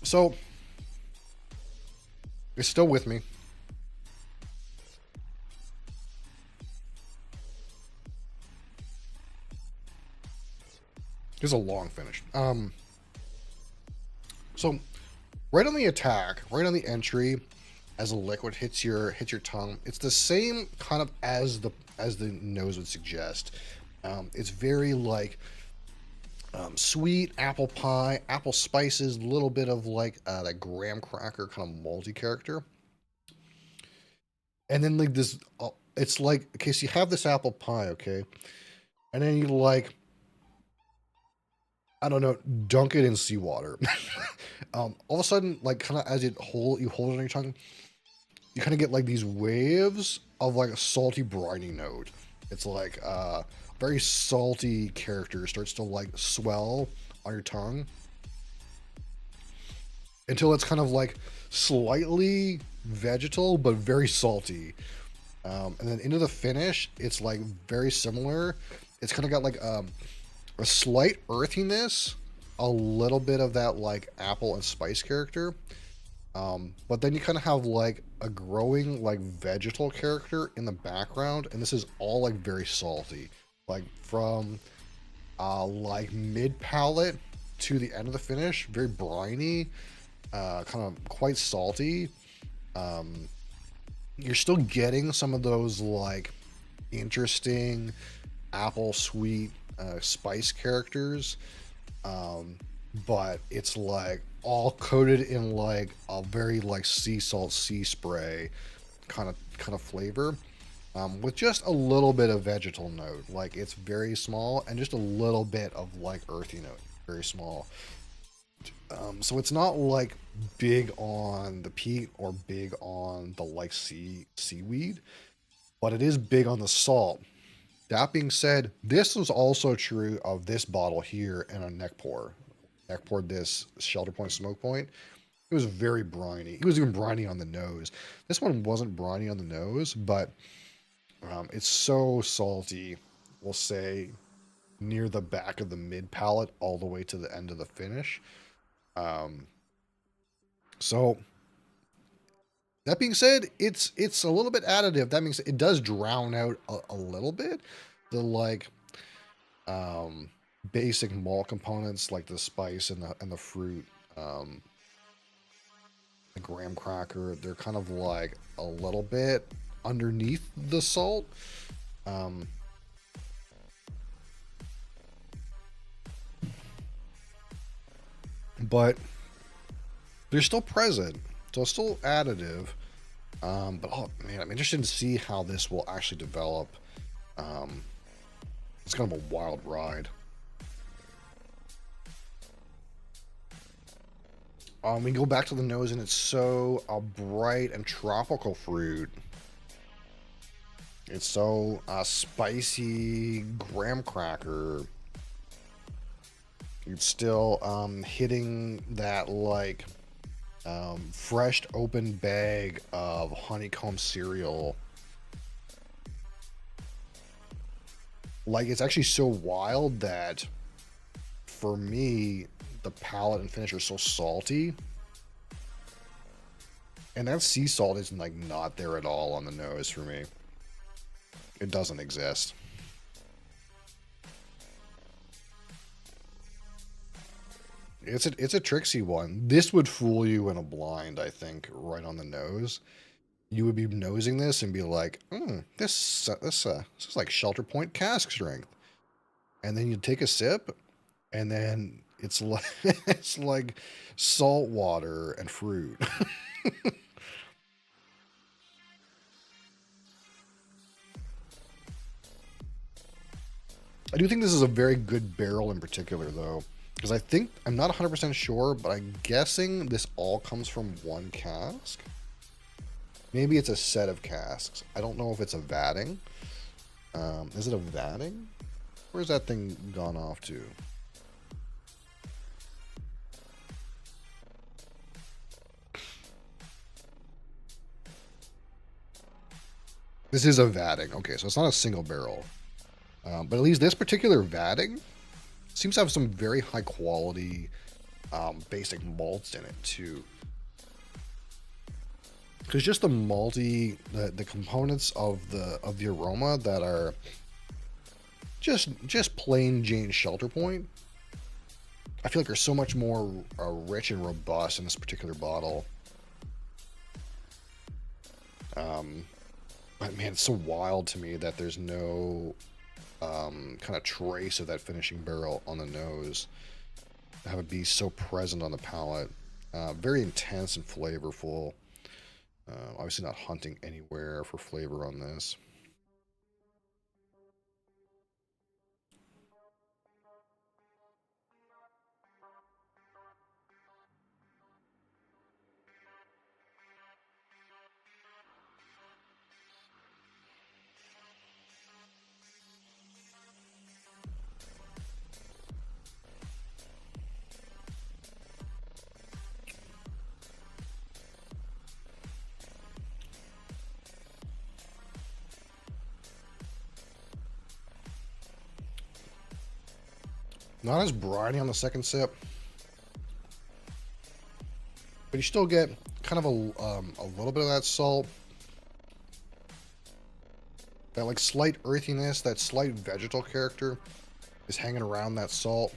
So, it's still with me. This is a long finish. So, right on the attack, right on the entry, as a liquid hits your tongue, it's the same kind of as the nose would suggest. It's very like sweet apple pie, apple spices, a little bit of like that graham cracker kind of malty character, and then like this. It's like, okay, so you have this apple pie, okay, and then you like, I don't know, dunk it in seawater. All of a sudden, like kind of as you hold it on your tongue, you kind of get like these waves of like a salty briny note. It's like very salty character starts to like swell on your tongue until it's kind of like slightly vegetal but very salty. And then into the finish, it's like very similar. It's kind of got like a slight earthiness, a little bit of that like apple and spice character. But then you kind of have like a growing like vegetal character in the background, and this is all like very salty, like from like mid palate to the end of the finish, very briny, kind of quite salty. You're still getting some of those like interesting apple sweet spice characters, but it's like all coated in like a very like sea salt, sea spray kind of flavor, with just a little bit of vegetal note. Like it's very small and just a little bit of like earthy note, very small. So it's not like big on the peat or big on the like seaweed, but it is big on the salt. That being said, this was also true of this bottle here and a neck pour. Neck poured this Shelter Point Smoke Point. It was very briny. It was even briny on the nose. This one wasn't briny on the nose, but it's so salty, we'll say, near the back of the mid palate all the way to the end of the finish. So that being said, it's a little bit additive. That means it does drown out a little bit the like basic malt components like the spice and the fruit, the graham cracker. They're kind of like a little bit underneath the salt. But they're still present, so it's still additive. But oh man, I'm interested to see how this will actually develop. It's kind of a wild ride. We go back to the nose, and it's so bright and tropical fruit. It's so spicy graham cracker. It's still hitting that like fresh open bag of honeycomb cereal. Like, it's actually so wild that for me, the palate and finish are so salty. And that sea salt is like not there at all on the nose for me. It doesn't exist. It's a tricksy one. This would fool you in a blind, I think, right on the nose. You would be nosing this and be like, this is like Shelter Point cask strength. And then you take a sip, and then it's like it's like salt water and fruit. I do think this is a very good barrel in particular, though, because I think I'm not 100% sure, but I'm guessing this all comes from one cask. Maybe it's a set of casks. I don't know if it's a vatting. Is it a vatting? Where's that thing gone off to? This is a vatting. Okay, so it's not a single barrel. But at least this particular vatting seems to have some very high quality basic malts in it too. Because just the malty, the components of the aroma that are just plain Jane Shelter Point, I feel like are so much more rich and robust in this particular bottle. But man, it's so wild to me that there's no kind of trace of that finishing barrel on the nose. Have it be so present on the palate. Very intense and flavorful. Obviously not hunting anywhere for flavor on this. Not as briny on the second sip, but you still get kind of a little bit of that salt, that like slight earthiness, that slight vegetal character is hanging around that salt,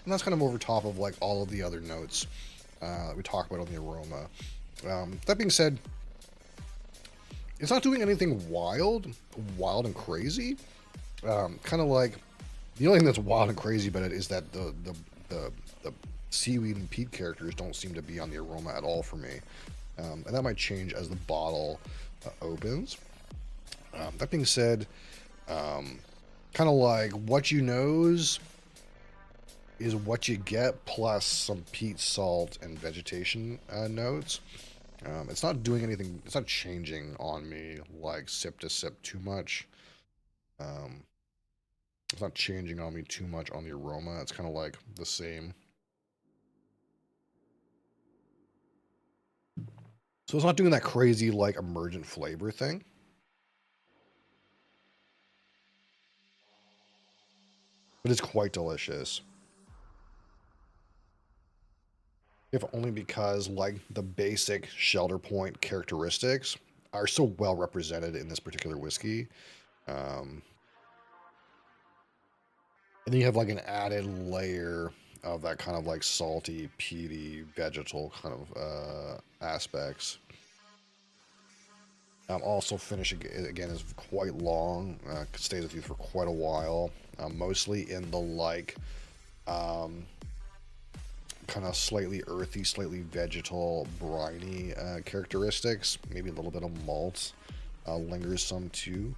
and that's kind of over top of like all of the other notes that we talk about on the aroma. That being said, it's not doing anything wild and crazy. Kind of like the only thing that's wild and crazy about it is that the seaweed and peat characters don't seem to be on the aroma at all for me, and that might change as the bottle opens. That being said, kind of like what you nose is what you get, plus some peat, salt, and vegetation notes. It's not doing anything. It's not changing on me like sip to sip too much. It's not changing on me too much on the aroma. It's kind of like the same. So it's not doing that crazy like emergent flavor thing. But it's quite delicious. If only because like the basic Shelter Point characteristics are so well represented in this particular whiskey. And then you have like an added layer of that kind of like salty, peaty, vegetal kind of aspects. Also, finish again is quite long. Stays with you for quite a while. Mostly in the like kind of slightly earthy, slightly vegetal, briny characteristics. Maybe a little bit of malt lingers some too.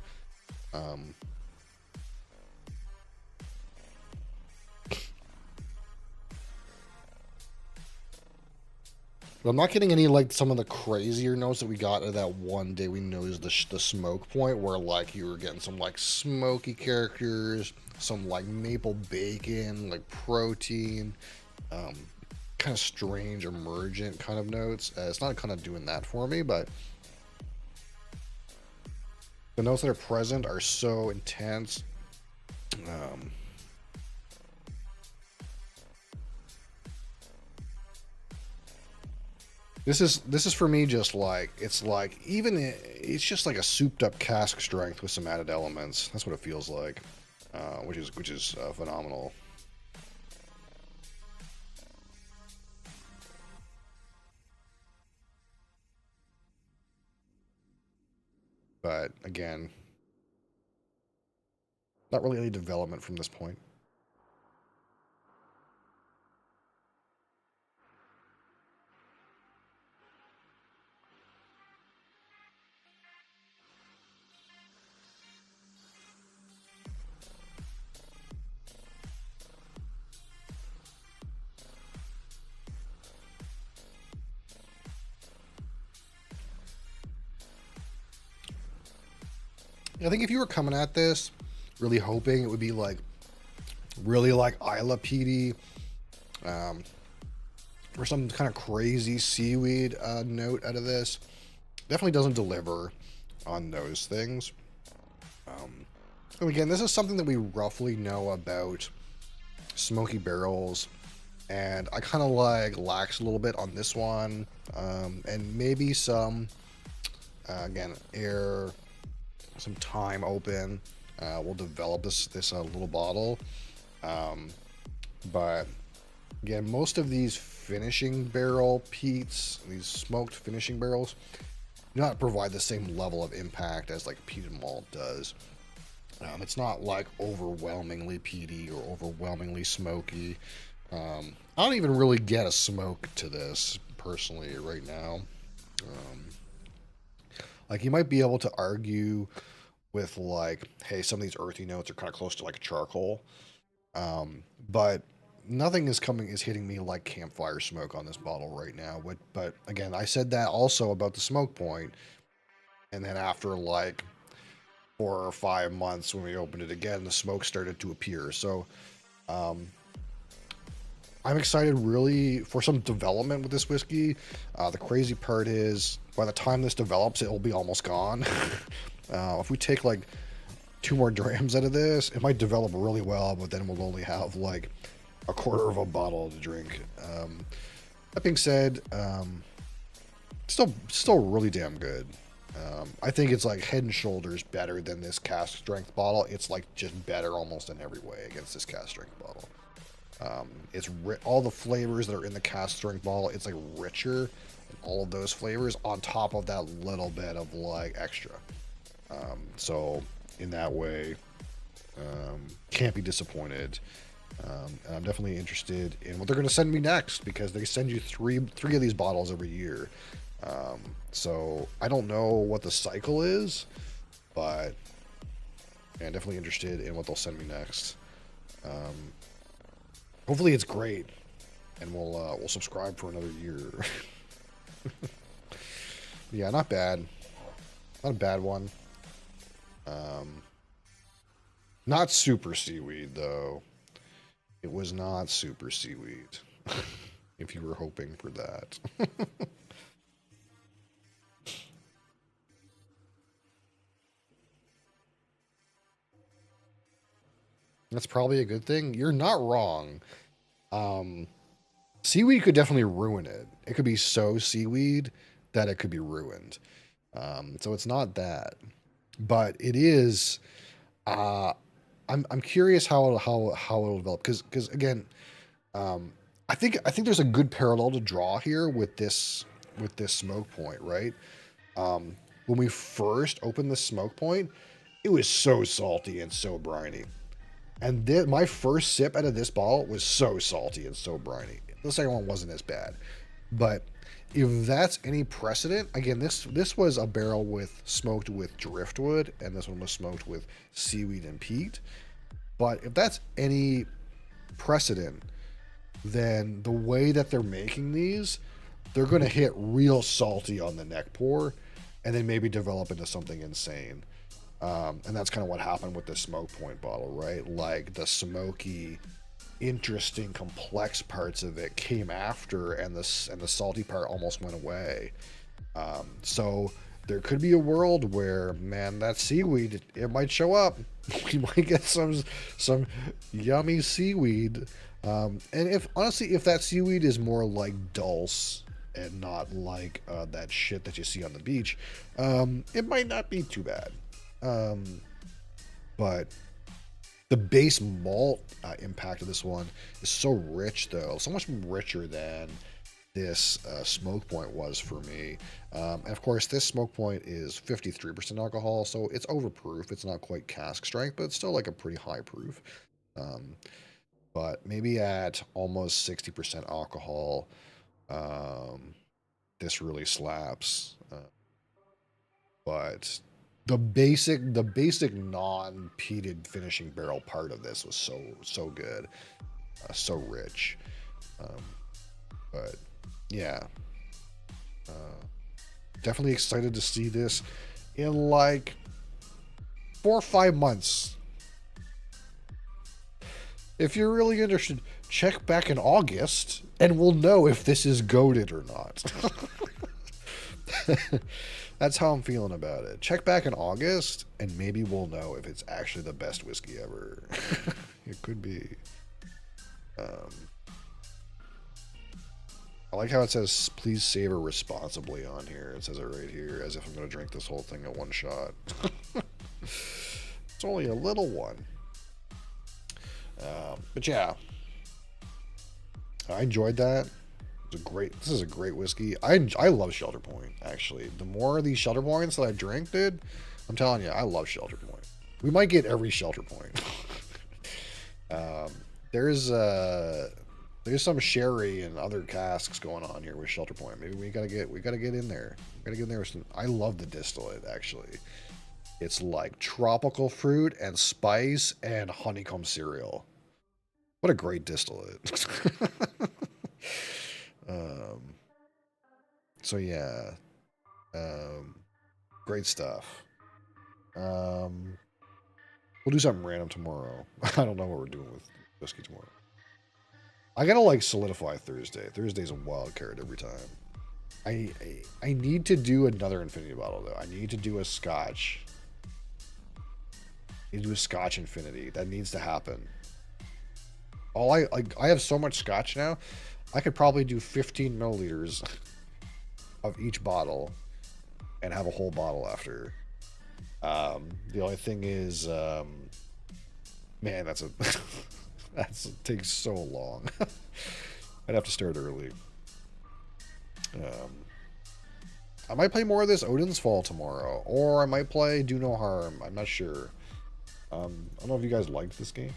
But I'm not getting any, like, some of the crazier notes that we got at that one day we nosed the smoke point, where, like, you were getting some, like, smoky characters, some, like, maple bacon, like, protein, um, kind of strange emergent kind of notes. It's not kind of doing that for me, but the notes that are present are so intense. This is for me just like, it's like, even it's just like a souped up cask strength with some added elements. That's what it feels like, which is phenomenal. But again, not really any development from this point. I think if you were coming at this really hoping it would be like really like Isla PD, or some kind of crazy seaweed note out of this, definitely doesn't deliver on those things. And again, this is something that we roughly know about smoky barrels, and I kind of like lax a little bit on this one, and maybe some again air, some time open. We'll develop this little bottle, but again, most of these finishing barrel peats, these smoked finishing barrels, do not provide the same level of impact as like peated malt does. It's not like overwhelmingly peaty or overwhelmingly smoky. I don't even really get a smoke to this personally right now. Like, you might be able to argue with like, hey, some of these earthy notes are kind of close to like charcoal, but nothing is hitting me like campfire smoke on this bottle right now. But again, I said that also about the smoke point, and then after like 4 or 5 months when we opened it again, the smoke started to appear. So I'm excited really for some development with this whiskey. The crazy part is by the time this develops, it will be almost gone. If we take like 2 more drams out of this, it might develop really well, but then we'll only have like a quarter of a bottle to drink. That being said, still really damn good. I think it's like head and shoulders better than this cask strength bottle. It's like just better almost in every way against this cask strength bottle. It's all the flavors that are in the cask strength bottle. It's like richer in all of those flavors on top of that little bit of like extra. So in that way, can't be disappointed. And I'm definitely interested in what they're going to send me next, because they send you three of these bottles every year. So I don't know what the cycle is, but yeah, definitely interested in what they'll send me next. Hopefully it's great, and we'll subscribe for another year. Yeah, not bad. Not a bad one. Not super seaweed though. It was not super seaweed. If you were hoping for that. That's probably a good thing. You're not wrong. Seaweed could definitely ruin it. It could be so seaweed that it could be ruined. So it's not that, but it is. I'm curious how it'll develop, because again, I think there's a good parallel to draw here with this smoke point, right? When we first opened the smoke point, it was so salty and so briny. And my first sip out of this bottle was so salty and so briny. The second one wasn't as bad. But if that's any precedent, again, this was a barrel smoked with driftwood, and this one was smoked with seaweed and peat. But if that's any precedent, then the way that they're making these, they're going to hit real salty on the neck pour and then maybe develop into something insane. And that's kind of what happened with the Smoke Point bottle, right? Like the smoky, interesting, complex parts of it came after, and the salty part almost went away. So there could be a world where, man, that seaweed, it might show up. We might get some yummy seaweed. And if honestly, if that seaweed is more like dulse and not like that shit that you see on the beach, it might not be too bad. But the base malt impact of this one is so rich, though, so much richer than this Smoke Point was for me. And of course, this Smoke Point is 53% alcohol, so it's overproof. It's not quite cask strength, but it's still like a pretty high proof. But maybe at almost 60% alcohol, this really slaps. But the basic non-peated finishing barrel part of this was so good, so rich. But yeah, definitely excited to see this in like 4 or 5 months. If you're really interested, check back in August and we'll know if this is goated or not. That's how I'm feeling about it. Check back in August and maybe we'll know if it's actually the best whiskey ever. It could be. I like how it says, please savor responsibly on here. It says it right here, as if I'm going to drink this whole thing at one shot. It's only a little one. But yeah, I enjoyed that. This is a great whiskey. I love Shelter Point, actually. The more of these Shelter Points that I drink, dude, I'm telling you, I love Shelter Point. We might get every Shelter Point. There's some sherry and other casks going on here with Shelter Point. Maybe we gotta get in there. We gotta get in there with some. I love the distillate, actually. It's like tropical fruit and spice and honeycomb cereal. What a great distillate. So yeah, great stuff. We'll do something random tomorrow. I don't know what we're doing with whiskey tomorrow. I gotta like solidify Thursday. Thursday's a wild card every time. I need to do another infinity bottle though. I need to do a scotch. I need to do a scotch infinity. That needs to happen. I have so much scotch now. I could probably do 15 milliliters of each bottle and have a whole bottle after. The only thing is, man, that takes so long. I'd have to start early. I might play more of this Odin's Fall tomorrow, or I might play Do No Harm. I'm not sure. I don't know if you guys liked this game.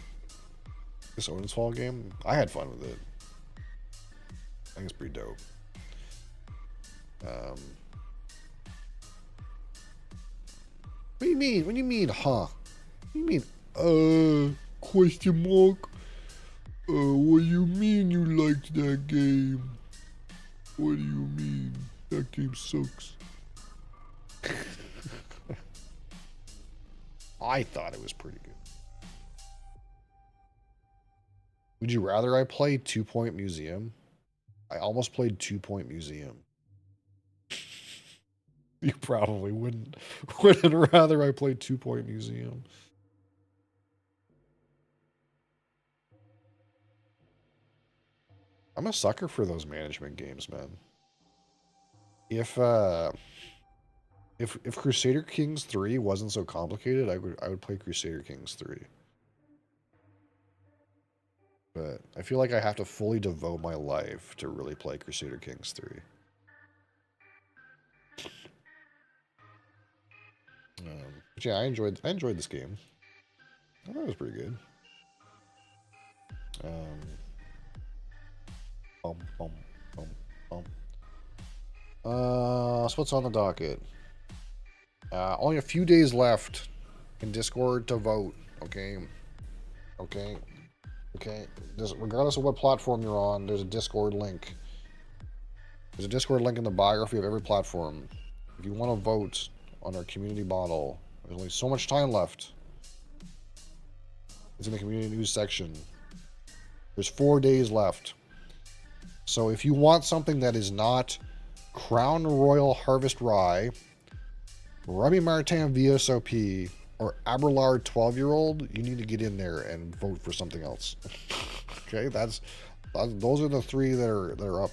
This Odin's Fall game. I had fun with it. I think it's pretty dope. What do you mean? What do you mean, huh? What do you mean, question mark? What do you mean you liked that game? What do you mean? That game sucks. I thought it was pretty good. Would you rather I play 2 Point Museum? I almost played 2 Point Museum. You probably wouldn't rather I played 2 Point Museum. I'm a sucker for those management games, man. If Crusader Kings 3 wasn't so complicated, I would play Crusader Kings 3. But I feel like I have to fully devote my life to really play Crusader Kings 3. But yeah, I enjoyed this game. I thought it was pretty good. So what's on the docket? Only a few days left in Discord to vote. Okay. Just regardless of what platform you're on, there's a Discord link. There's a Discord link in the biography of every platform. If you want to vote on our community bottle, there's only so much time left. It's in the community news section. There's 4 days left. So if you want something that is not Crown Royal Harvest Rye, Remy Martin VSOP, or Aberlard 12-year-old, you need to get in there and vote for something else. Okay, those are the three that are up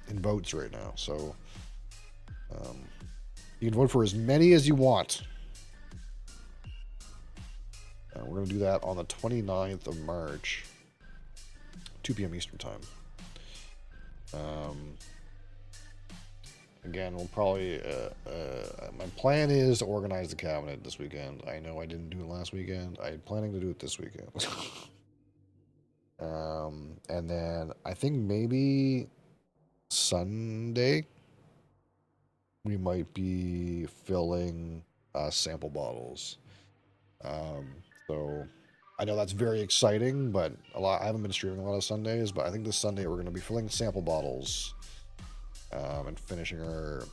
in votes right now. So you can vote for as many as you want. We're going to do that on the 29th of March, 2 p.m. Eastern Time. Again, we'll probably... my plan is to organize the cabinet this weekend. I know I didn't do it last weekend. I'm planning to do it this weekend. And then I think maybe Sunday we might be filling sample bottles. So I know that's very exciting, but I haven't been streaming a lot of Sundays, but I think this Sunday we're going to be filling sample bottles and finishing our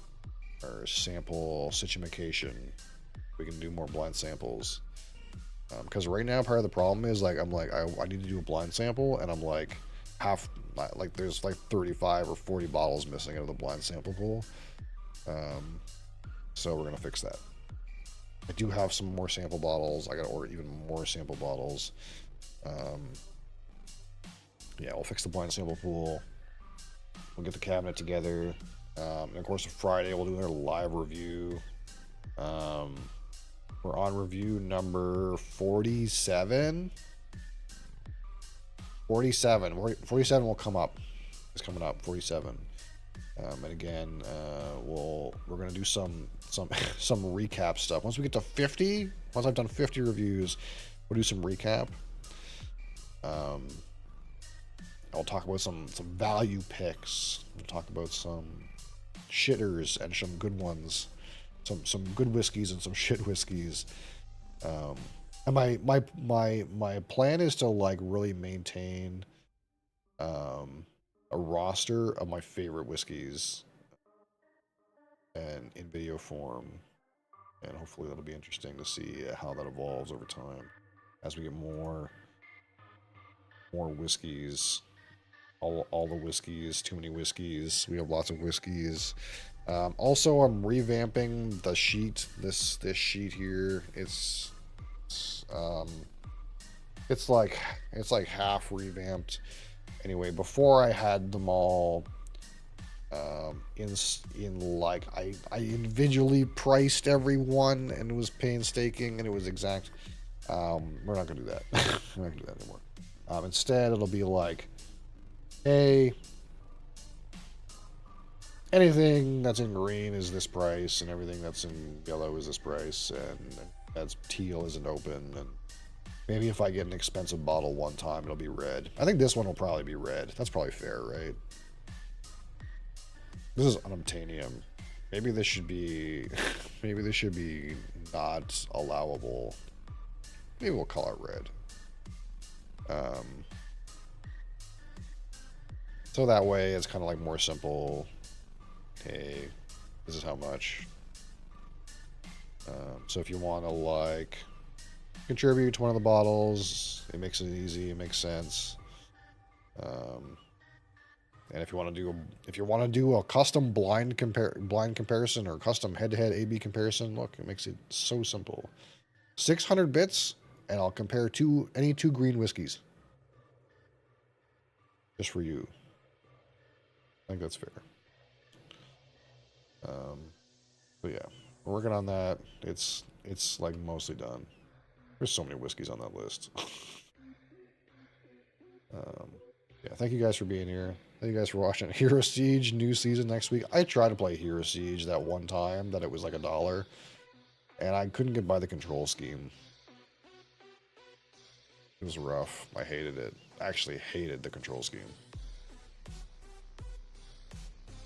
sample situations. We can do more blind samples. Because right now part of the problem is like I need to do a blind sample, and I'm like there's like 35 or 40 bottles missing out of the blind sample pool. So we're gonna fix that. I do have some more sample bottles. I gotta order even more sample bottles. Yeah, we'll fix the blind sample pool. We'll get the cabinet together. And of course, Friday we'll do another live review. We're on review number 47. 47 will come up. It's coming up, 47. And again, we're gonna do some recap stuff. Once we get to 50, once I've done 50 reviews, we'll do some recap. I'll talk about some value picks. We'll talk about some shitters and some good ones. Some good whiskeys and some shit whiskeys. And my plan is to like really maintain a roster of my favorite whiskeys and in video form, and hopefully that'll be interesting to see how that evolves over time as we get more whiskeys. All the whiskeys, too many whiskeys. We have lots of whiskeys. Also, I'm revamping the sheet. This sheet here. It's like half revamped. Anyway, before I had them all in like I individually priced every one, and it was painstaking and it was exact. We're not gonna do that. We're not gonna do that anymore. Instead, it'll be like, hey, anything that's in green is this price, and everything that's in yellow is this price, and that's teal isn't open, and maybe if I get an expensive bottle one time, it'll be red. I think this one will probably be red. That's probably fair, right? This is unobtainium. Maybe this should be not allowable. Maybe we'll call it red. So that way it's kind of like more simple. Hey, this is how much. So if you want to like contribute to one of the bottles, it makes it easy. It makes sense. And if you want to do a custom blind comparison or custom head-to-head A/B comparison, look, it makes it so simple. 600 bits, and I'll compare any two green whiskeys. Just for you. I think that's fair. But yeah, we're working on that. It's like mostly done. There's so many whiskeys on that list. Yeah, thank you guys for being here. Thank you guys for watching. Hero Siege new season next week. I tried to play Hero Siege that one time that it was like $1, and I couldn't get by the control scheme. It was rough. I hated it. I actually hated the control scheme.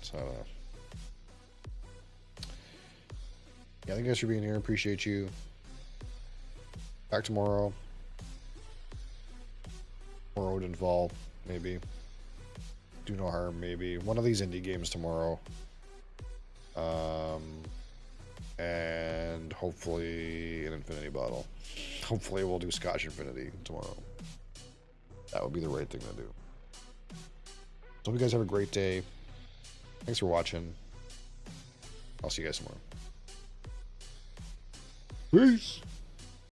So yeah, thank you guys for being here. Appreciate you. Back tomorrow. More Odin Fall, maybe. do no harm, maybe. One of these indie games tomorrow. And hopefully an Infinity bottle. Hopefully we'll do Scotch Infinity tomorrow. That would be the right thing to do. So hope you guys have a great day. Thanks for watching. I'll see you guys tomorrow. Peace!